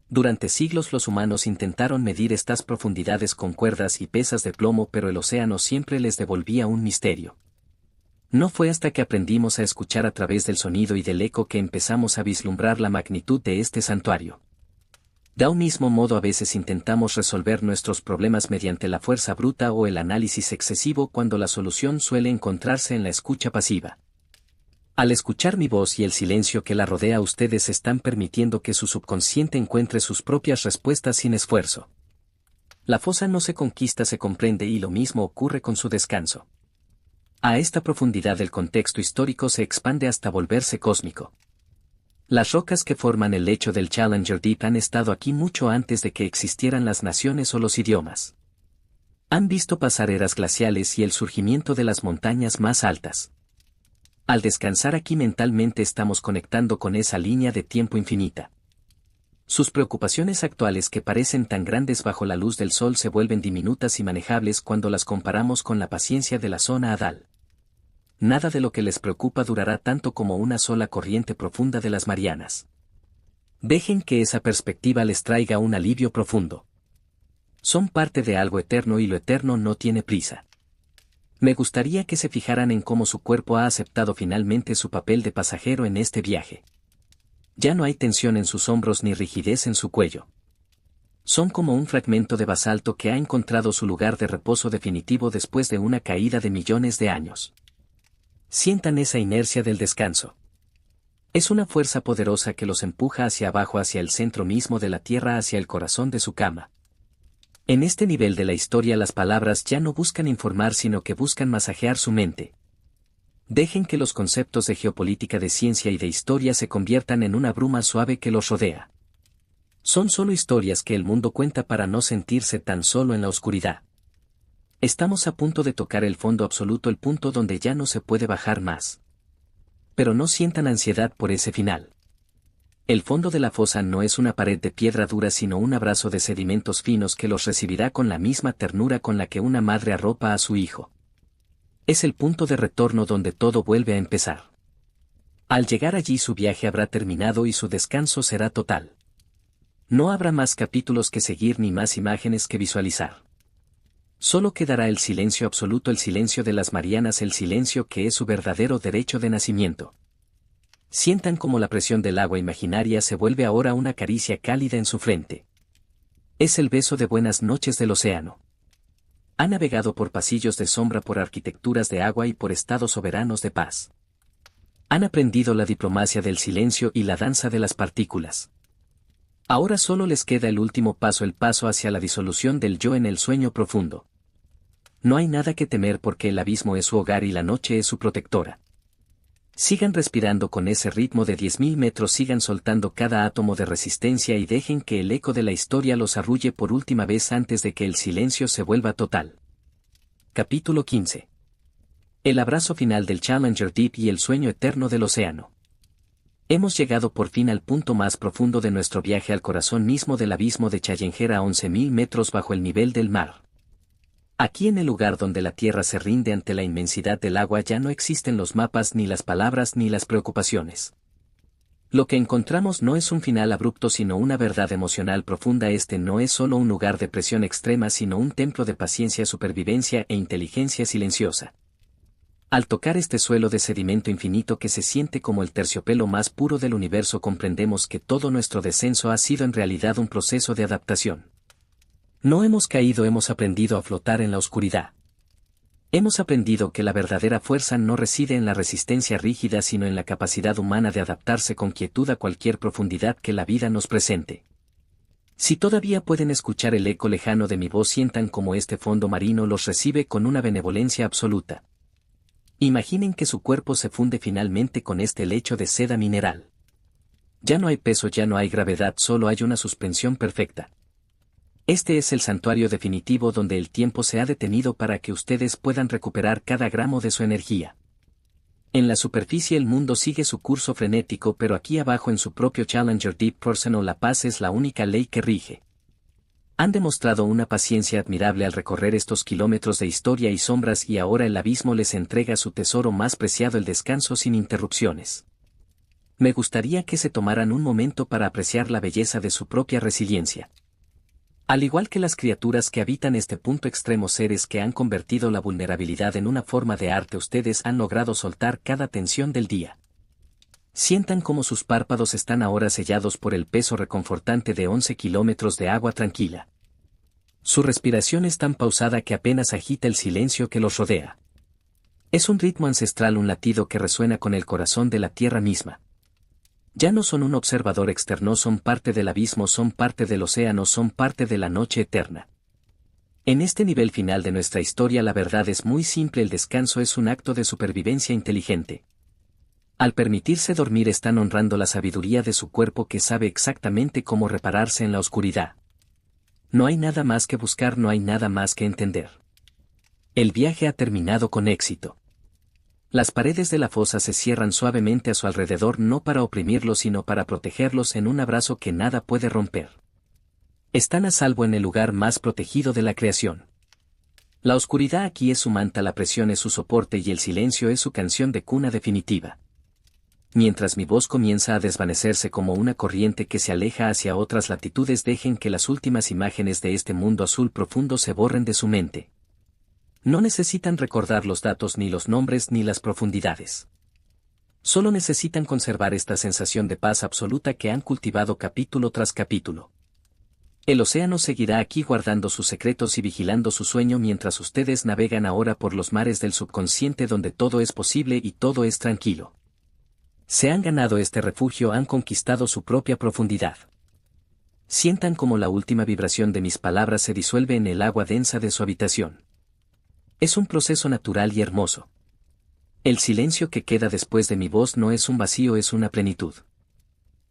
Durante siglos los humanos intentaron medir estas profundidades con cuerdas y pesas de plomo, pero el océano siempre les devolvía un misterio. No fue hasta que aprendimos a escuchar a través del sonido y del eco que empezamos a vislumbrar la magnitud de este santuario. De un mismo modo, a veces intentamos resolver nuestros problemas mediante la fuerza bruta o el análisis excesivo, cuando la solución suele encontrarse en la escucha pasiva. Al escuchar mi voz y el silencio que la rodea, ustedes están permitiendo que su subconsciente encuentre sus propias respuestas sin esfuerzo. La fosa no se conquista, se comprende, y lo mismo ocurre con su descanso. A esta profundidad el contexto histórico se expande hasta volverse cósmico. Las rocas que forman el lecho del Challenger Deep han estado aquí mucho antes de que existieran las naciones o los idiomas. Han visto pasar eras glaciales y el surgimiento de las montañas más altas. Al descansar aquí mentalmente estamos conectando con esa línea de tiempo infinita. Sus preocupaciones actuales, que parecen tan grandes bajo la luz del sol, se vuelven diminutas y manejables cuando las comparamos con la paciencia de la zona Hadal. Nada de lo que les preocupa durará tanto como una sola corriente profunda de las Marianas. Dejen que esa perspectiva les traiga un alivio profundo. Son parte de algo eterno y lo eterno no tiene prisa. Me gustaría que se fijaran en cómo su cuerpo ha aceptado finalmente su papel de pasajero en este viaje. Ya no hay tensión en sus hombros ni rigidez en su cuello. Son como un fragmento de basalto que ha encontrado su lugar de reposo definitivo después de una caída de millones de años. Sientan esa inercia del descanso. Es una fuerza poderosa que los empuja hacia abajo, hacia el centro mismo de la Tierra, hacia el corazón de su cama. En este nivel de la historia las palabras ya no buscan informar sino que buscan masajear su mente. Dejen que los conceptos de geopolítica, de ciencia y de historia se conviertan en una bruma suave que los rodea. Son solo historias que el mundo cuenta para no sentirse tan solo en la oscuridad. Estamos a punto de tocar el fondo absoluto, el punto donde ya no se puede bajar más. Pero no sientan ansiedad por ese final. El fondo de la fosa no es una pared de piedra dura sino un abrazo de sedimentos finos que los recibirá con la misma ternura con la que una madre arropa a su hijo. Es el punto de retorno donde todo vuelve a empezar. Al llegar allí su viaje habrá terminado y su descanso será total. No habrá más capítulos que seguir ni más imágenes que visualizar. Solo quedará el silencio absoluto, el silencio de las Marianas, el silencio que es su verdadero derecho de nacimiento. Sientan como la presión del agua imaginaria se vuelve ahora una caricia cálida en su frente. Es el beso de buenas noches del océano. Ha navegado por pasillos de sombra, por arquitecturas de agua y por estados soberanos de paz. Han aprendido la diplomacia del silencio y la danza de las partículas. Ahora solo les queda el último paso, el paso hacia la disolución del yo en el sueño profundo. No hay nada que temer porque el abismo es su hogar y la noche es su protectora. Sigan respirando con ese ritmo de 10.000 metros, sigan soltando cada átomo de resistencia y dejen que el eco de la historia los arrulle por última vez antes de que el silencio se vuelva total. Capítulo 15. El abrazo final del Challenger Deep y el sueño eterno del océano. Hemos llegado por fin al punto más profundo de nuestro viaje, al corazón mismo del abismo de Challenger, a 11.000 metros bajo el nivel del mar. Aquí, en el lugar donde la Tierra se rinde ante la inmensidad del agua, ya no existen los mapas, ni las palabras, ni las preocupaciones. Lo que encontramos no es un final abrupto sino una verdad emocional profunda. Este no es solo un lugar de presión extrema sino un templo de paciencia, supervivencia e inteligencia silenciosa. Al tocar este suelo de sedimento infinito que se siente como el terciopelo más puro del universo, comprendemos que todo nuestro descenso ha sido en realidad un proceso de adaptación. No hemos caído, hemos aprendido a flotar en la oscuridad. Hemos aprendido que la verdadera fuerza no reside en la resistencia rígida sino en la capacidad humana de adaptarse con quietud a cualquier profundidad que la vida nos presente. Si todavía pueden escuchar el eco lejano de mi voz, sientan como este fondo marino los recibe con una benevolencia absoluta. Imaginen que su cuerpo se funde finalmente con este lecho de seda mineral. Ya no hay peso, ya no hay gravedad, solo hay una suspensión perfecta. Este es el santuario definitivo donde el tiempo se ha detenido para que ustedes puedan recuperar cada gramo de su energía. En la superficie el mundo sigue su curso frenético, pero aquí abajo en su propio Challenger Deep Personal la paz es la única ley que rige. Han demostrado una paciencia admirable al recorrer estos kilómetros de historia y sombras y ahora el abismo les entrega su tesoro más preciado, el descanso sin interrupciones. Me gustaría que se tomaran un momento para apreciar la belleza de su propia resiliencia. Al igual que las criaturas que habitan este punto extremo, seres que han convertido la vulnerabilidad en una forma de arte, ustedes han logrado soltar cada tensión del día. Sientan cómo sus párpados están ahora sellados por el peso reconfortante de 11 kilómetros de agua tranquila. Su respiración es tan pausada que apenas agita el silencio que los rodea. Es un ritmo ancestral, un latido que resuena con el corazón de la tierra misma. Ya no son un observador externo, son parte del abismo, son parte del océano, son parte de la noche eterna. En este nivel final de nuestra historia la verdad es muy simple: el descanso es un acto de supervivencia inteligente. Al permitirse dormir están honrando la sabiduría de su cuerpo que sabe exactamente cómo repararse en la oscuridad. No hay nada más que buscar, no hay nada más que entender. El viaje ha terminado con éxito. Las paredes de la fosa se cierran suavemente a su alrededor, no para oprimirlos sino para protegerlos en un abrazo que nada puede romper. Están a salvo en el lugar más protegido de la creación. La oscuridad aquí es su manta, la presión es su soporte y el silencio es su canción de cuna definitiva. Mientras mi voz comienza a desvanecerse como una corriente que se aleja hacia otras latitudes, dejen que las últimas imágenes de este mundo azul profundo se borren de su mente. No necesitan recordar los datos ni los nombres ni las profundidades. Solo necesitan conservar esta sensación de paz absoluta que han cultivado capítulo tras capítulo. El océano seguirá aquí guardando sus secretos y vigilando su sueño mientras ustedes navegan ahora por los mares del subconsciente donde todo es posible y todo es tranquilo. Se han ganado este refugio, han conquistado su propia profundidad. Sientan como la última vibración de mis palabras se disuelve en el agua densa de su habitación. Es un proceso natural y hermoso. El silencio que queda después de mi voz no es un vacío, es una plenitud.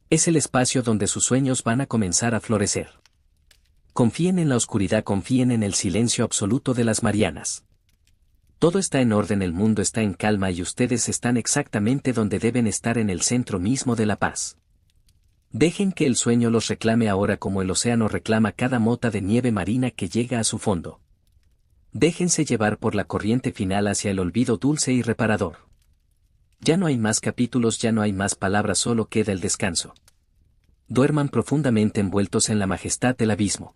Es el espacio donde sus sueños van a comenzar a florecer. Confíen en la oscuridad, confíen en el silencio absoluto de las Marianas. Todo está en orden, el mundo está en calma y ustedes están exactamente donde deben estar, en el centro mismo de la paz. Dejen que el sueño los reclame ahora como el océano reclama cada mota de nieve marina que llega a su fondo. Déjense llevar por la corriente final hacia el olvido dulce y reparador. Ya no hay más capítulos, ya no hay más palabras, solo queda el descanso. Duerman profundamente envueltos en la majestad del abismo.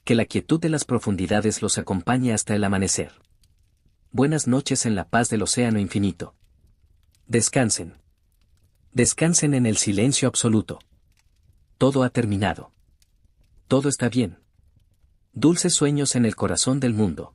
Que la quietud de las profundidades los acompañe hasta el amanecer. Buenas noches en la paz del océano infinito. Descansen. Descansen en el silencio absoluto. Todo ha terminado. Todo está bien. Dulces sueños en el corazón del mundo.